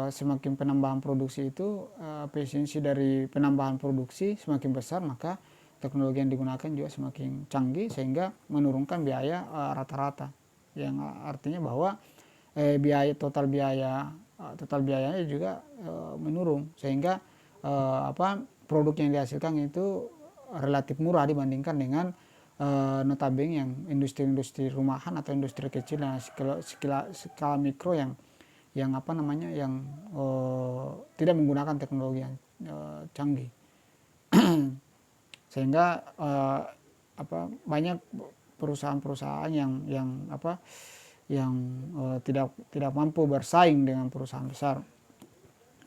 semakin penambahan produksi itu efisiensi dari penambahan produksi semakin besar, maka teknologi yang digunakan juga semakin canggih sehingga menurunkan biaya rata-rata, yang artinya bahwa total biayanya juga menurun, sehingga produk yang dihasilkan itu relatif murah dibandingkan dengan notabene yang industri-industri rumahan atau industri kecil dan skala mikro yang tidak menggunakan teknologi yang canggih. Sehingga banyak perusahaan-perusahaan yang tidak mampu bersaing dengan perusahaan besar,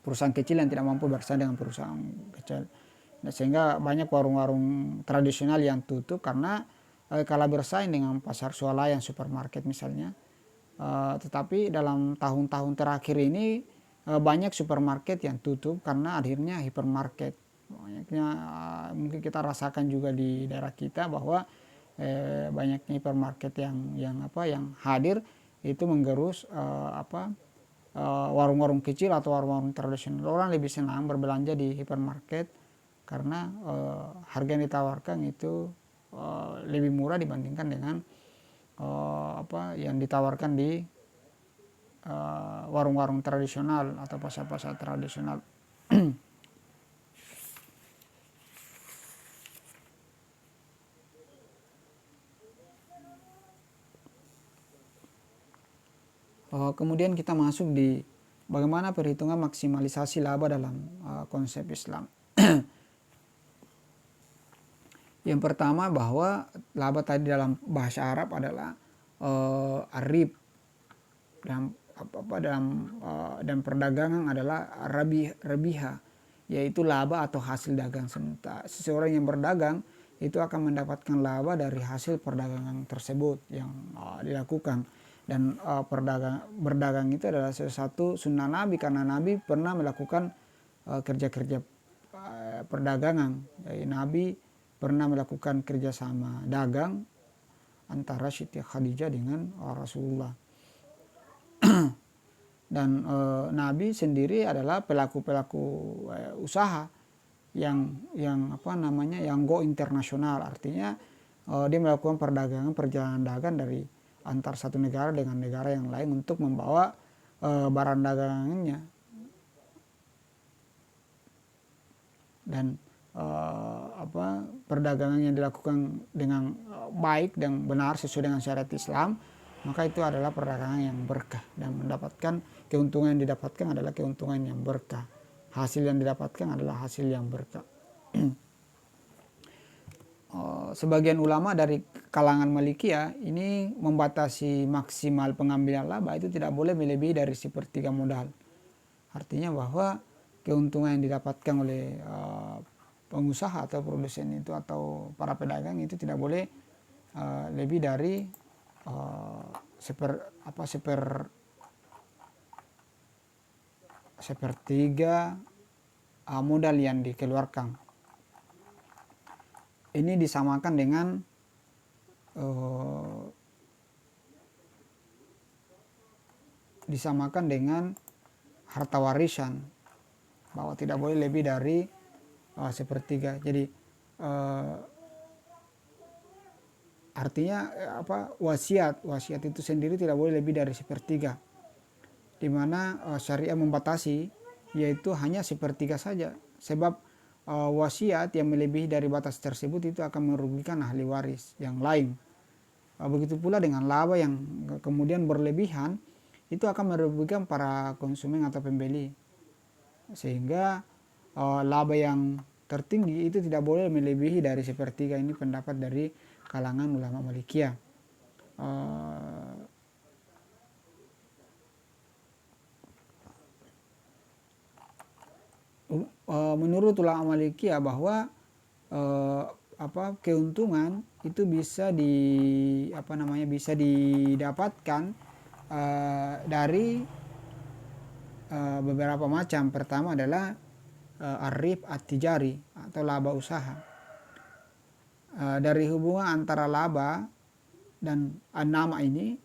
perusahaan kecil yang tidak mampu bersaing dengan perusahaan kecil. Sehingga banyak warung-warung tradisional yang tutup karena kalah bersaing dengan pasar swalayan, supermarket misalnya. Tetapi dalam tahun-tahun terakhir ini banyak supermarket yang tutup karena hadirnya hypermarket. Banyaknya mungkin kita rasakan juga di daerah kita bahwa banyaknya hypermarket yang hadir itu menggerus warung-warung kecil atau warung-warung tradisional. Orang lebih senang berbelanja di hypermarket karena harga yang ditawarkan itu lebih murah dibandingkan dengan yang ditawarkan di warung-warung tradisional atau pasar-pasar tradisional. Kemudian kita masuk di bagaimana perhitungan maksimalisasi laba dalam konsep Islam. Yang pertama bahwa laba tadi dalam bahasa Arab adalah arib, dan perdagangan adalah rabiha, yaitu laba atau hasil dagang sementara. Seseorang yang berdagang itu akan mendapatkan laba dari hasil perdagangan tersebut yang dilakukan. Dan berdagang itu adalah salah satu sunnah Nabi, karena Nabi pernah melakukan kerja-kerja perdagangan. Jadi Nabi pernah melakukan kerjasama dagang antara Siti Khadijah dengan Rasulullah. Dan Nabi sendiri adalah pelaku-pelaku usaha yang go internasional, artinya dia melakukan perjalanan dagang dari antar satu negara dengan negara yang lain untuk membawa barang dagangannya. Dan perdagangan yang dilakukan dengan baik dan benar sesuai dengan syariat Islam, maka itu adalah perdagangan yang berkah, dan mendapatkan keuntungan yang didapatkan adalah keuntungan yang berkah. Hasil yang didapatkan adalah hasil yang berkah. Sebagian ulama dari kalangan Malikiyah ini membatasi maksimal pengambilan laba itu tidak boleh melebihi dari 1/3 modal. Artinya bahwa keuntungan yang didapatkan oleh pengusaha atau produsen itu atau para pedagang itu tidak boleh lebih dari sepertiga modal yang dikeluarkan. Ini disamakan dengan harta warisan, bahwa tidak boleh lebih dari 1/3. Jadi artinya wasiat itu sendiri tidak boleh lebih dari 1/3, di mana syariah membatasi yaitu hanya 1/3 saja, sebab wasiat yang melebihi dari batas tersebut itu akan merugikan ahli waris yang lain. Begitu pula dengan laba yang kemudian berlebihan, itu akan merugikan para konsumen atau pembeli, sehingga laba yang tertinggi itu tidak boleh melebihi dari 1/3. Ini pendapat dari kalangan ulama Malikiyah. Menurut ulama Malikiyah bahwa keuntungan itu bisa didapatkan dari beberapa macam. Pertama adalah ar-rib at-tijari atau laba usaha. Dari hubungan antara laba dan nama ini,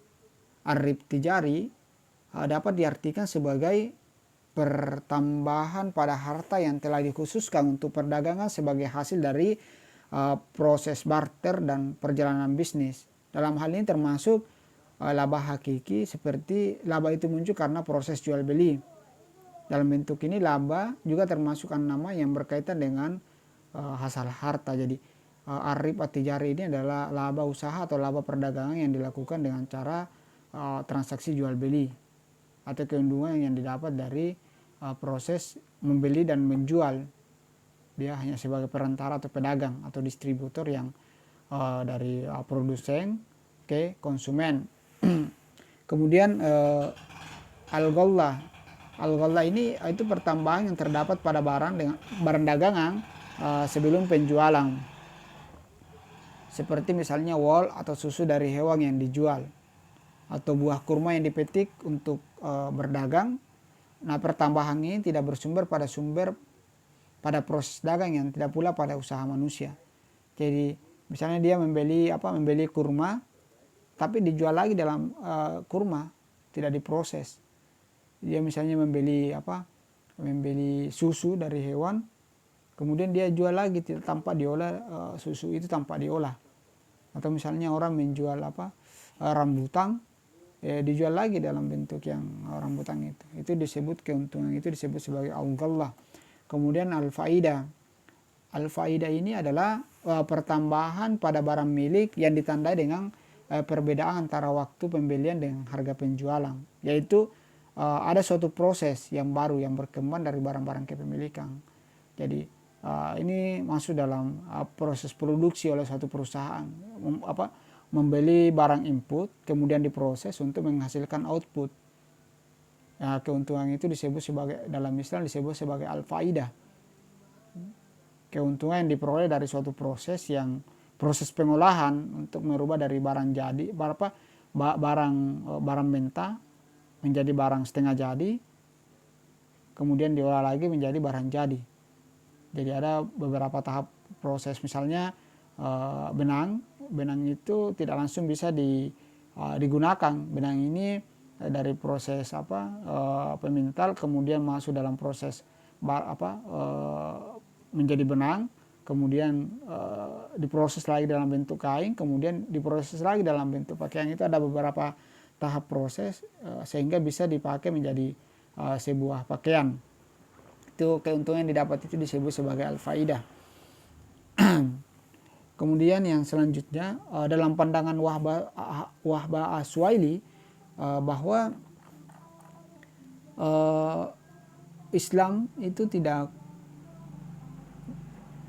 ar-rib tijari dapat diartikan sebagai pertambahan pada harta yang telah dikhususkan untuk perdagangan sebagai hasil dari proses barter dan perjalanan bisnis. Dalam hal ini termasuk laba hakiki, seperti laba itu muncul karena proses jual beli. Dalam bentuk ini laba juga termasuk nama yang berkaitan dengan hasil harta. Jadi ar-rib at-tijari ini adalah laba usaha atau laba perdagangan yang dilakukan dengan cara transaksi jual beli atau keuntungan yang didapat dari proses membeli dan menjual. Dia hanya sebagai perantara atau pedagang atau distributor yang dari produsen ke konsumen. Kemudian al-ghallah ini itu pertambahan yang terdapat pada barang dagangan sebelum penjualan, seperti misalnya wol atau susu dari hewan yang dijual, atau buah kurma yang dipetik untuk berdagang. Nah, pertambahan ini tidak bersumber pada proses dagang, yang tidak pula pada usaha manusia. Jadi misalnya dia membeli kurma, tapi dijual lagi dalam kurma, tidak diproses. Dia misalnya membeli susu dari hewan, kemudian dia jual lagi tanpa diolah, susu itu tanpa diolah. Atau misalnya orang menjual rambutan, dijual lagi dalam bentuk yang rambutan itu disebut keuntungan, itu disebut sebagai al-ghallah. Kemudian al-faidah ini adalah pertambahan pada barang milik yang ditandai dengan perbedaan antara waktu pembelian dengan harga penjualan, yaitu ada suatu proses yang baru yang berkembang dari barang-barang kepemilikan. Jadi ini masuk dalam proses produksi oleh suatu perusahaan, membeli barang input kemudian diproses untuk menghasilkan output. Keuntungan itu disebut sebagai, dalam Islam disebut sebagai al-faidah. keuntungan yang diperoleh dari suatu proses pengolahan untuk merubah dari barang jadi barang mentah menjadi barang setengah jadi, kemudian diolah lagi menjadi barang jadi. Jadi ada beberapa tahap proses, misalnya benang itu tidak langsung bisa digunakan. Benang ini dari proses pemintal kemudian masuk dalam proses menjadi benang, kemudian diproses lagi dalam bentuk kain, kemudian diproses lagi dalam bentuk pakaian. Itu ada beberapa tahap proses sehingga bisa dipakai menjadi sebuah pakaian. Itu keuntungan yang didapat itu disebut sebagai al-faidah. Kemudian yang selanjutnya dalam pandangan Wahbah Aswaili bahwa Islam itu tidak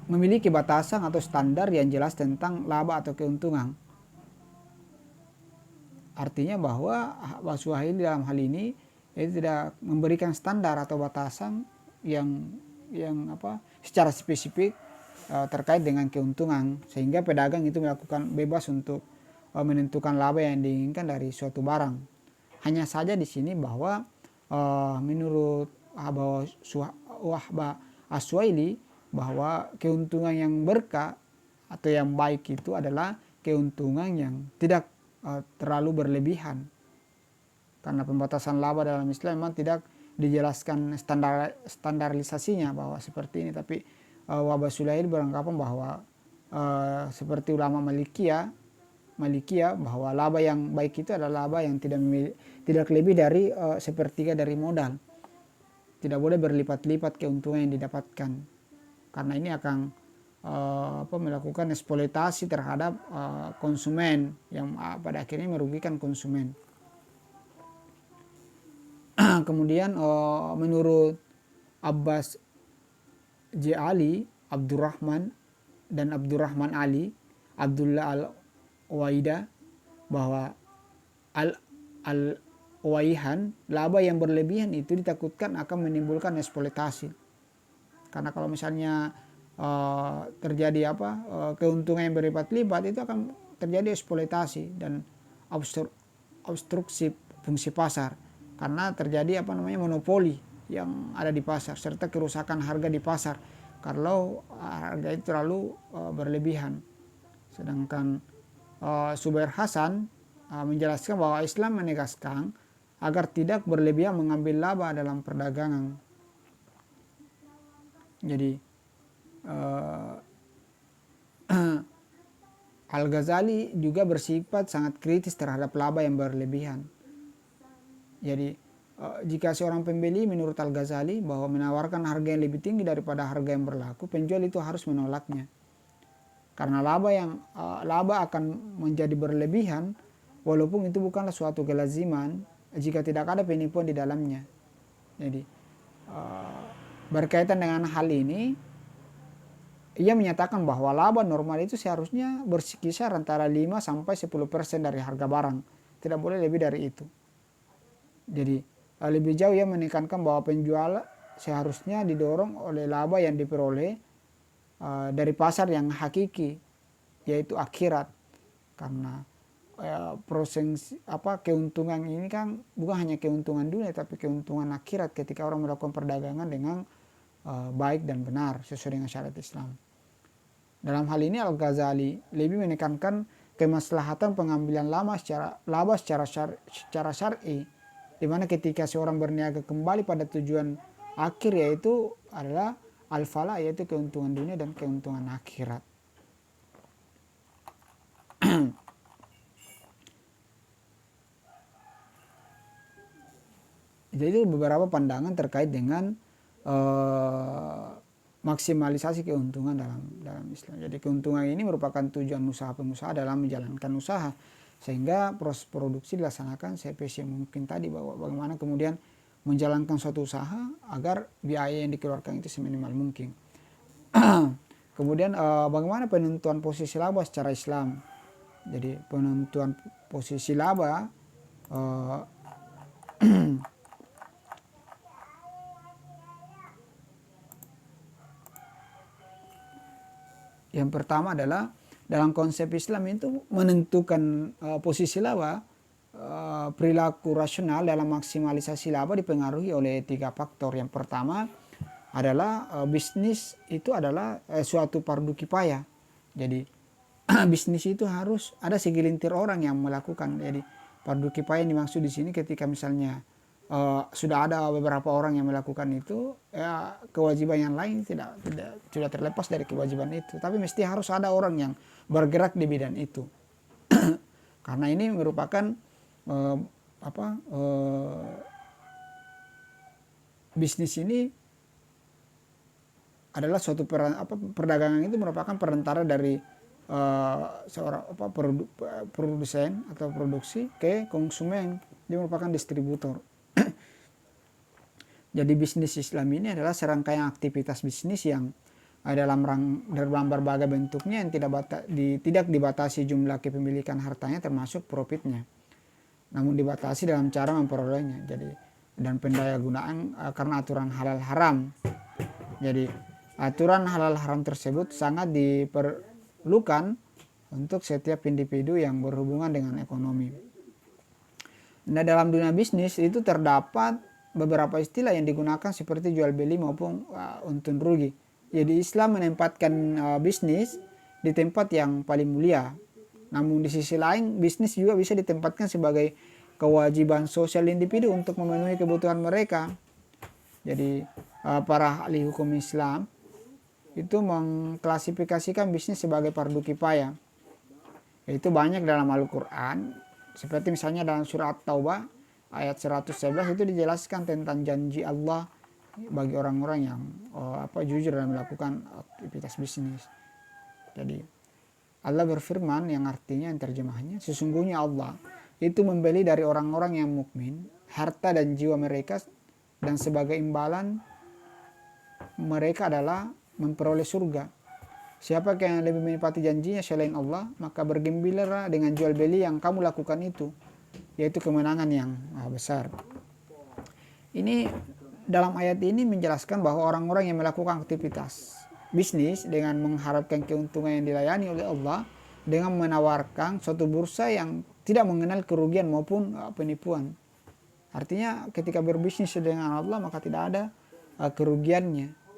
memiliki batasan atau standar yang jelas tentang laba atau keuntungan. Artinya bahwa Aswaili dalam hal ini itu tidak memberikan standar atau batasan yang secara spesifik terkait dengan keuntungan, sehingga pedagang itu melakukan bebas untuk menentukan laba yang diinginkan dari suatu barang. Hanya saja di sini bahwa menurut Wahbah Aswaili bahwa keuntungan yang berkah atau yang baik itu adalah keuntungan yang tidak terlalu berlebihan, karena pembatasan laba dalam Islam memang tidak dijelaskan standarisasinya bahwa seperti ini. Tapi Wahbah Aswaili beranggapan bahwa seperti ulama Malikiyah bahwa laba yang baik itu adalah laba yang tidak lebih dari sepertiga dari modal. Tidak boleh berlipat-lipat keuntungan yang didapatkan, karena ini akan melakukan eksploitasi terhadap konsumen yang pada akhirnya merugikan konsumen. Kemudian menurut Abbas J. Ali, Abdurrahman dan Abdurrahman Ali, Abdullah al-Uwaida, bahwa al-Uwaihan, laba yang berlebihan itu ditakutkan akan menimbulkan eksploitasi. Karena kalau misalnya terjadi keuntungan yang berlipat-lipat, itu akan terjadi eksploitasi dan obstruksi fungsi pasar, karena terjadi monopoli yang ada di pasar serta kerusakan harga di pasar kalau harga itu terlalu berlebihan. Sedangkan Zubair Hasan menjelaskan bahwa Islam menegaskan agar tidak berlebihan mengambil laba dalam perdagangan. Jadi Al-Ghazali juga bersifat sangat kritis terhadap laba yang berlebihan. Jadi jika seorang pembeli menurut Al-Ghazali bahwa menawarkan harga yang lebih tinggi daripada harga yang berlaku, penjual itu harus menolaknya. Karena laba akan menjadi berlebihan walaupun itu bukanlah suatu kelaziman jika tidak ada penipuan di dalamnya. Jadi berkaitan dengan hal ini, ia menyatakan bahwa laba normal itu seharusnya berkisar antara 5-10% dari harga barang. Tidak boleh lebih dari itu. Jadi lebih jauh ia menekankan bahwa penjual seharusnya didorong oleh laba yang diperoleh dari pasar yang hakiki, yaitu akhirat. Karena proses keuntungan ini kan bukan hanya keuntungan dunia, tapi keuntungan akhirat ketika orang melakukan perdagangan dengan baik dan benar sesuai dengan syariat Islam. Dalam hal ini Al-Ghazali lebih menekankan kemaslahatan pengambilan laba secara syar'i, di mana ketika seorang berniaga kembali pada tujuan akhir, yaitu adalah al-falah, yaitu keuntungan dunia dan keuntungan akhirat. Jadi beberapa pandangan terkait dengan maksimalisasi keuntungan dalam Islam. Jadi keuntungan ini merupakan tujuan usaha pengusaha dalam menjalankan usaha, sehingga proses produksi dilaksanakan seefisien mungkin tadi, bahwa bagaimana kemudian menjalankan suatu usaha agar biaya yang dikeluarkan itu seminimal mungkin. Kemudian bagaimana penentuan posisi laba secara Islam. Jadi penentuan posisi laba Yang pertama adalah dalam konsep Islam itu menentukan posisi laba, perilaku rasional dalam maksimalisasi laba dipengaruhi oleh 3 faktor. Yang pertama adalah bisnis itu adalah suatu fardu kifayah. Jadi bisnis itu harus ada segelintir orang yang melakukan. Jadi fardu kifayah yang dimaksud di sini ketika misalnya sudah ada beberapa orang yang melakukan itu, ya kewajiban yang lain tidak terlepas dari kewajiban itu. Tapi mesti harus ada orang yang bergerak di bidang itu. Karena ini merupakan bisnis ini adalah suatu perdagangan itu merupakan perantara dari seorang produsen atau produksi ke konsumen. Dia merupakan distributor. Jadi bisnis Islam ini adalah serangkaian aktivitas bisnis yang dalam berbagai bentuknya yang tidak dibatasi jumlah kepemilikan hartanya termasuk profitnya, namun dibatasi dalam cara memperolehnya. Jadi dan pendayagunaan karena aturan halal haram. Jadi aturan halal haram tersebut sangat diperlukan untuk setiap individu yang berhubungan dengan ekonomi. Nah, dalam dunia bisnis itu terdapat beberapa istilah yang digunakan seperti jual beli maupun untung rugi. Jadi Islam menempatkan bisnis di tempat yang paling mulia. Namun di sisi lain bisnis juga bisa ditempatkan sebagai kewajiban sosial individu untuk memenuhi kebutuhan mereka. Jadi para ahli hukum Islam itu mengklasifikasikan bisnis sebagai fardu kifayah. Itu banyak dalam Al-Quran. Seperti misalnya dalam surat Taubah ayat 111 itu dijelaskan tentang janji Allah bagi orang-orang yang jujur dalam melakukan aktivitas bisnis. Jadi Allah berfirman yang artinya, yang terjemahnya, sesungguhnya Allah itu membeli dari orang-orang yang mukmin harta dan jiwa mereka, dan sebagai imbalan mereka adalah memperoleh surga. Siapa yang lebih menepati janjinya selain Allah, maka bergembiralah dengan jual beli yang kamu lakukan itu, yaitu kemenangan yang besar. Ini dalam ayat ini menjelaskan bahwa orang-orang yang melakukan aktivitas bisnis dengan mengharapkan keuntungan yang dilayani oleh Allah dengan menawarkan suatu bursa yang tidak mengenal kerugian maupun penipuan. Artinya ketika berbisnis dengan Allah maka tidak ada kerugiannya.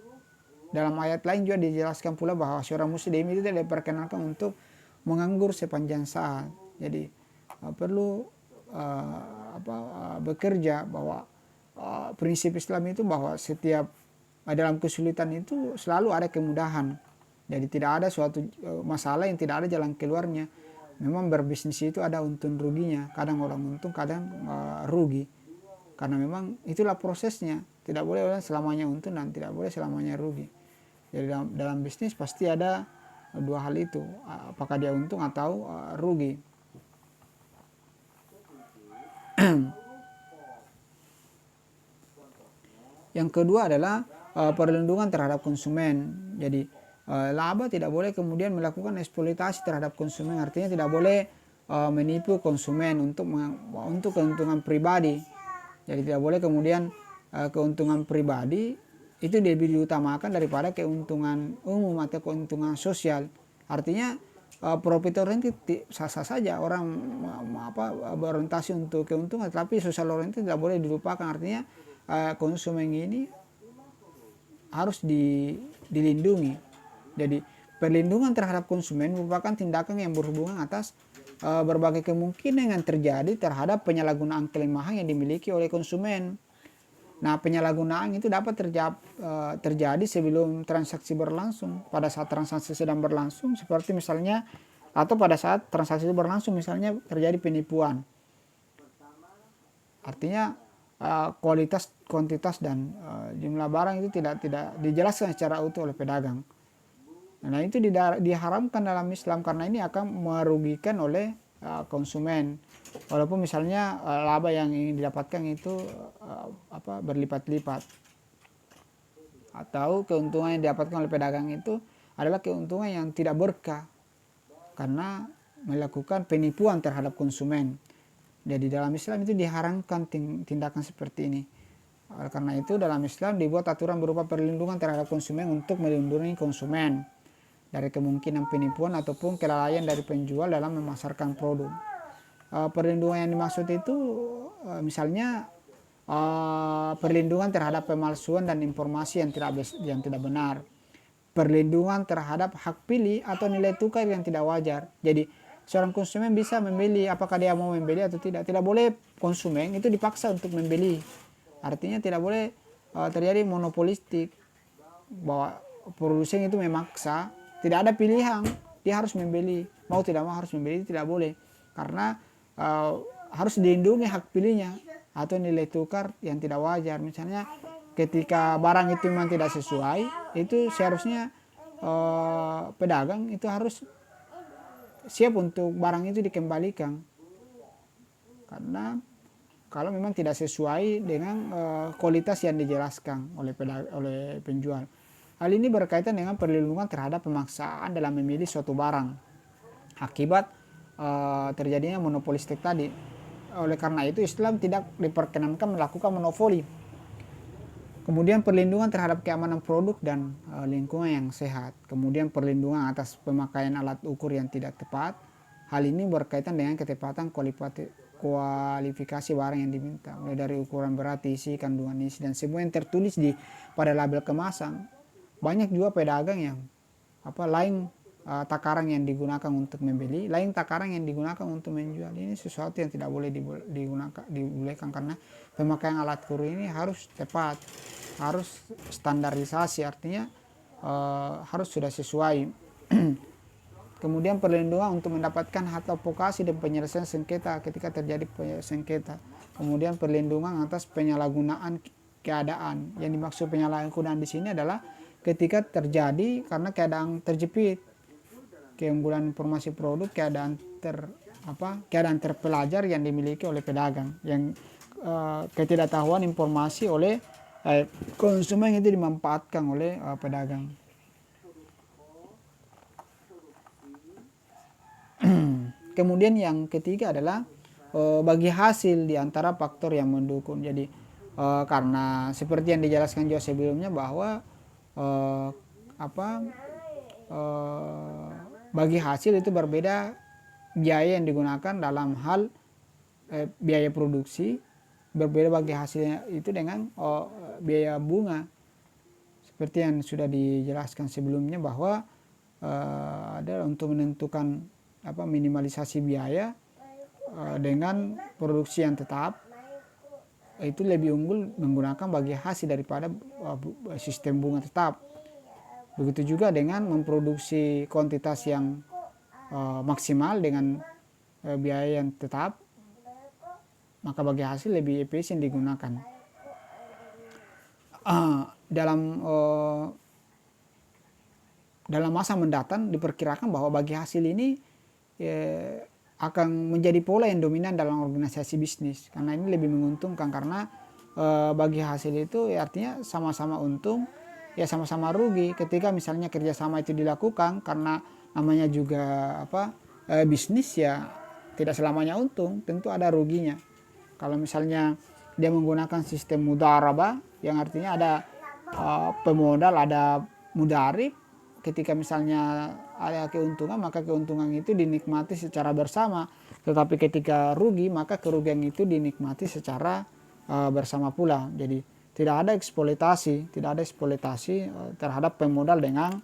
Dalam ayat lain juga dijelaskan pula bahwa seorang muslim itu tidak diperkenankan untuk menganggur sepanjang saat. Jadi perlu bekerja, bahwa prinsip Islam itu bahwa setiap dalam kesulitan itu selalu ada kemudahan. Jadi tidak ada suatu masalah yang tidak ada jalan keluarnya. Memang berbisnis itu ada untung ruginya. Kadang orang untung, kadang rugi. Karena memang itulah prosesnya. Tidak boleh selamanya untung dan tidak boleh selamanya rugi. Jadi dalam bisnis pasti ada dua hal itu. Apakah dia untung atau rugi. Yang kedua adalah perlindungan terhadap konsumen. Jadi laba tidak boleh kemudian melakukan eksploitasi terhadap konsumen. Artinya tidak boleh menipu konsumen untuk keuntungan pribadi. Jadi tidak boleh kemudian keuntungan pribadi itu lebih diutamakan daripada keuntungan umum atau keuntungan sosial. Artinya profit oriented sah-sah saja orang berorientasi untuk keuntungan, tapi social oriented tidak boleh dilupakan. Artinya konsumen ini harus dilindungi. Jadi perlindungan terhadap konsumen merupakan tindakan yang berhubungan atas berbagai kemungkinan yang terjadi terhadap penyalahgunaan kelemahan yang dimiliki oleh konsumen. Nah, penyalahgunaan itu dapat terjadi sebelum transaksi berlangsung, pada saat transaksi sedang berlangsung, seperti misalnya, atau pada saat transaksi itu berlangsung, misalnya terjadi penipuan. Artinya kualitas, kuantitas, dan jumlah barang itu tidak dijelaskan secara utuh oleh pedagang. Nah, itu diharamkan dalam Islam karena ini akan merugikan oleh konsumen. Walaupun misalnya laba yang ingin didapatkan itu berlipat-lipat, atau keuntungan yang didapatkan oleh pedagang itu adalah keuntungan yang tidak berkah karena melakukan penipuan terhadap konsumen. Jadi dalam Islam itu diharamkan tindakan seperti ini. Karena itu dalam Islam dibuat aturan berupa perlindungan terhadap konsumen untuk melindungi konsumen. dari kemungkinan penipuan ataupun kelalaian dari penjual dalam memasarkan produk. Perlindungan yang dimaksud itu misalnya perlindungan terhadap pemalsuan dan informasi yang tidak benar, perlindungan terhadap hak pilih atau nilai tukar yang tidak wajar. Jadi seorang konsumen bisa memilih apakah dia mau membeli atau tidak. Tidak boleh konsumen itu dipaksa untuk membeli. Artinya tidak boleh terjadi monopolistik bahwa produsen itu memaksa, tidak ada pilihan, dia harus membeli, mau tidak mau harus membeli, tidak boleh, karena harus dilindungi hak pilihnya atau nilai tukar yang tidak wajar. Misalnya ketika barang itu memang tidak sesuai, itu seharusnya pedagang itu harus siap untuk barang itu dikembalikan, karena kalau memang tidak sesuai dengan kualitas yang dijelaskan oleh penjual. Hal ini berkaitan dengan perlindungan terhadap pemaksaan dalam memilih suatu barang akibat terjadinya monopolistik tadi. Oleh karena itu Islam tidak diperkenankan melakukan monopoli. Kemudian perlindungan terhadap keamanan produk dan lingkungan yang sehat. Kemudian perlindungan atas pemakaian alat ukur yang tidak tepat. Hal ini berkaitan dengan ketepatan kualifikasi barang yang diminta, mulai dari ukuran berat, isi, kandungan isi, dan semua yang tertulis pada label kemasan. Banyak juga pedagang yang lain takaran yang digunakan untuk membeli, lain takaran yang digunakan untuk menjual. Ini sesuatu yang tidak boleh dibolehkan, karena pemakaian alat ukur ini harus tepat, harus standarisasi, artinya harus sudah sesuai. Kemudian perlindungan untuk mendapatkan hak advokasi dan penyelesaian sengketa ketika terjadi sengketa. Kemudian perlindungan atas penyalahgunaan keadaan. Yang dimaksud penyalahgunaan di sini adalah ketika terjadi karena keadaan terjepit, keunggulan informasi produk, keadaan terpelajar yang dimiliki oleh pedagang, yang ketidaktahuan informasi oleh konsumen itu dimanfaatkan oleh pedagang. Kemudian yang ketiga adalah bagi hasil di antara faktor yang mendukung. Jadi karena seperti yang dijelaskan juga sebelumnya bahwa bagi hasil itu berbeda biaya yang digunakan dalam hal biaya produksi, berbeda bagi hasilnya itu dengan biaya bunga. Seperti yang sudah dijelaskan sebelumnya bahwa adalah untuk menentukan minimalisasi biaya dengan produksi yang tetap, itu lebih unggul menggunakan bagi hasil daripada sistem bunga tetap. Begitu juga dengan memproduksi kuantitas yang maksimal dengan biaya yang tetap, maka bagi hasil lebih efisien digunakan. Dalam masa mendatang diperkirakan bahwa bagi hasil ini akan menjadi pola yang dominan dalam organisasi bisnis, karena ini lebih menguntungkan, karena bagi hasil itu artinya sama-sama untung, ya sama-sama rugi. Ketika misalnya kerjasama itu dilakukan, karena namanya juga bisnis, ya tidak selamanya untung, tentu ada ruginya. Kalau misalnya dia menggunakan sistem mudharabah, yang artinya ada pemodal, ada mudarib, ketika misalnya ada keuntungan, maka keuntungan itu dinikmati secara bersama. Tetapi ketika rugi, maka kerugian itu dinikmati secara bersama pula. Jadi tidak ada eksploitasi terhadap pemodal dengan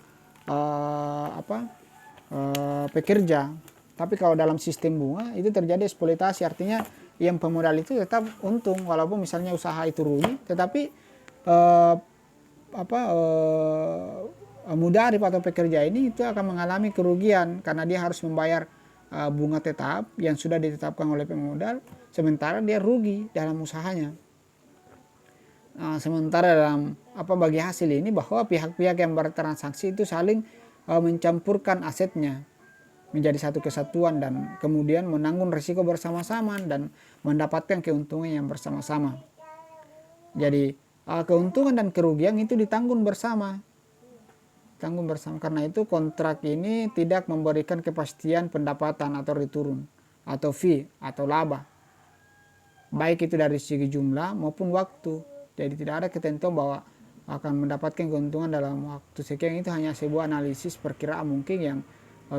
pekerja. Tapi kalau dalam sistem bunga itu terjadi eksploitasi, artinya yang pemodal itu tetap untung walaupun misalnya usaha itu rugi, tetapi mudarib atau pekerja ini itu akan mengalami kerugian karena dia harus membayar bunga tetap yang sudah ditetapkan oleh pemodal, sementara dia rugi dalam usahanya. Sementara dalam bagi hasil ini bahwa pihak-pihak yang bertransaksi itu saling mencampurkan asetnya menjadi satu kesatuan dan kemudian menanggung risiko bersama-sama dan mendapatkan keuntungan yang bersama-sama. Jadi keuntungan dan kerugian itu ditanggung bersama. Karena itu kontrak ini tidak memberikan kepastian pendapatan atau return atau fee atau laba, baik itu dari segi jumlah maupun waktu. Jadi tidak ada ketentuan bahwa akan mendapatkan keuntungan dalam waktu sekian, itu hanya sebuah analisis perkiraan mungkin yang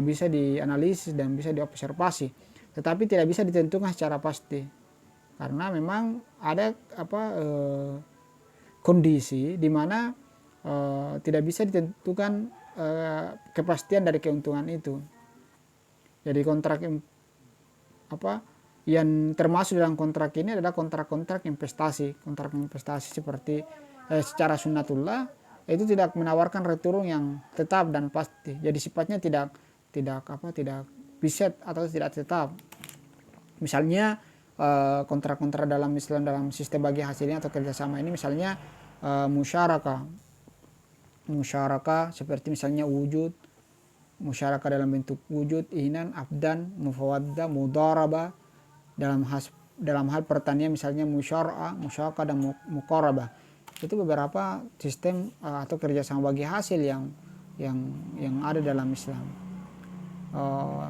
bisa dianalisis dan bisa diobservasi, tetapi tidak bisa ditentukan secara pasti karena memang ada kondisi di mana tidak bisa ditentukan kepastian dari keuntungan itu. Jadi kontrak yang termasuk dalam kontrak ini adalah kontrak-kontrak investasi. Kontrak investasi seperti secara sunnatullah itu tidak menawarkan return yang tetap dan pasti. Jadi sifatnya tidak biset atau tidak tetap. Misalnya kontrak-kontrak dalam Islam dalam sistem bagi hasilnya atau kerjasama ini misalnya musyarakah seperti misalnya wujud, musyarakah dalam bentuk wujud, inan, abdan, mufawaddah, mudharabah, dalam hal pertanian misalnya musyarakah dan muqarabah. Itu beberapa sistem atau kerjasama bagi hasil yang ada dalam Islam.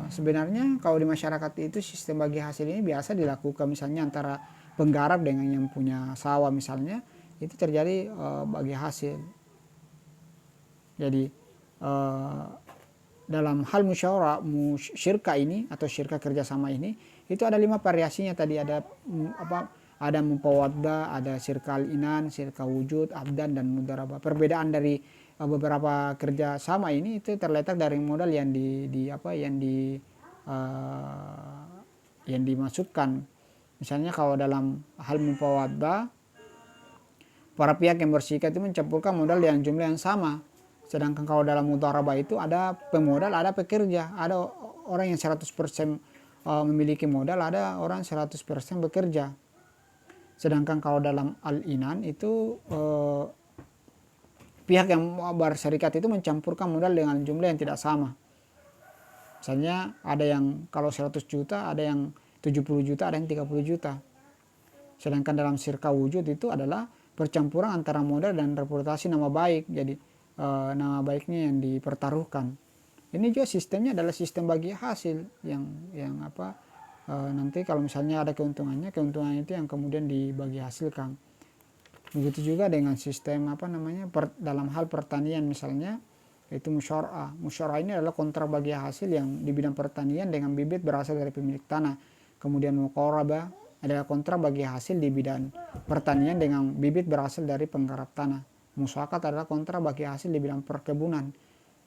Sebenarnya kalau di masyarakat itu sistem bagi hasil ini biasa dilakukan misalnya antara penggarap dengan yang punya sawah misalnya, itu terjadi bagi hasil. Jadi dalam hal syirka ini atau syirka kerjasama ini itu ada 5 variasinya tadi, ada mupawaddah, ada syirka al-inan, syirka wujud, abdan, dan mudharabah. Perbedaan dari beberapa kerjasama ini itu terletak dari modal yang dimasukkan. Misalnya kalau dalam hal mupawaddah, para pihak yang bersikat itu mencampurkan modal yang jumlah yang sama. Sedangkan kalau dalam mudharabah itu ada pemodal, ada pekerja, ada orang yang 100% memiliki modal, ada orang 100% bekerja. Sedangkan kalau dalam al-inan itu pihak yang berserikat itu mencampurkan modal dengan jumlah yang tidak sama. Misalnya ada yang kalau 100 juta, ada yang 70 juta, ada yang 30 juta. Sedangkan dalam syirka wujud itu adalah percampuran antara modal dan reputasi nama baik. Jadi nama baiknya yang dipertaruhkan. Ini juga sistemnya adalah sistem bagi hasil yang nanti kalau misalnya ada keuntungan itu yang kemudian dibagi hasilkan. Begitu juga dengan sistem dalam hal pertanian misalnya itu musyara'ah. Musyara'ah ini adalah kontrak bagi hasil yang di bidang pertanian dengan bibit berasal dari pemilik tanah. Kemudian muqarabah adalah kontrak bagi hasil di bidang pertanian dengan bibit berasal dari penggarap tanah. Musyakat adalah kontrak bagi hasil di bidang perkebunan.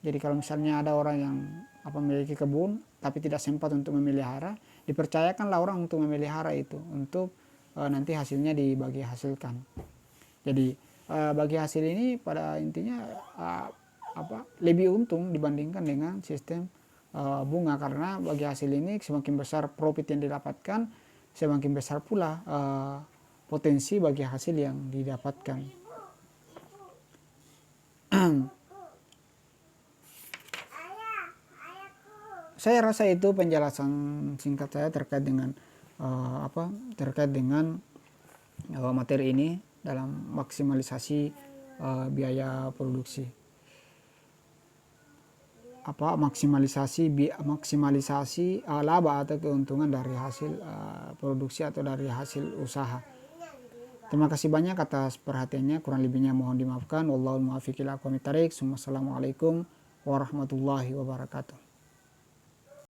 Jadi kalau misalnya ada orang yang memiliki kebun tapi tidak sempat untuk memelihara, dipercayakanlah orang untuk memelihara itu untuk nanti hasilnya dibagi hasilkan. Jadi bagi hasil ini pada intinya lebih untung dibandingkan dengan sistem bunga, karena bagi hasil ini semakin besar profit yang didapatkan, semakin besar pula potensi bagi hasil yang didapatkan. Saya rasa itu penjelasan singkat saya terkait dengan materi ini dalam maksimalisasi biaya produksi. Maksimalisasi laba atau keuntungan dari hasil produksi atau dari hasil usaha. Terima kasih banyak atas perhatiannya, kurang lebihnya mohon dimaafkan. Wallahul muwaffiq ila aqwamit thariq. Wassalamualaikum warahmatullahi wabarakatuh.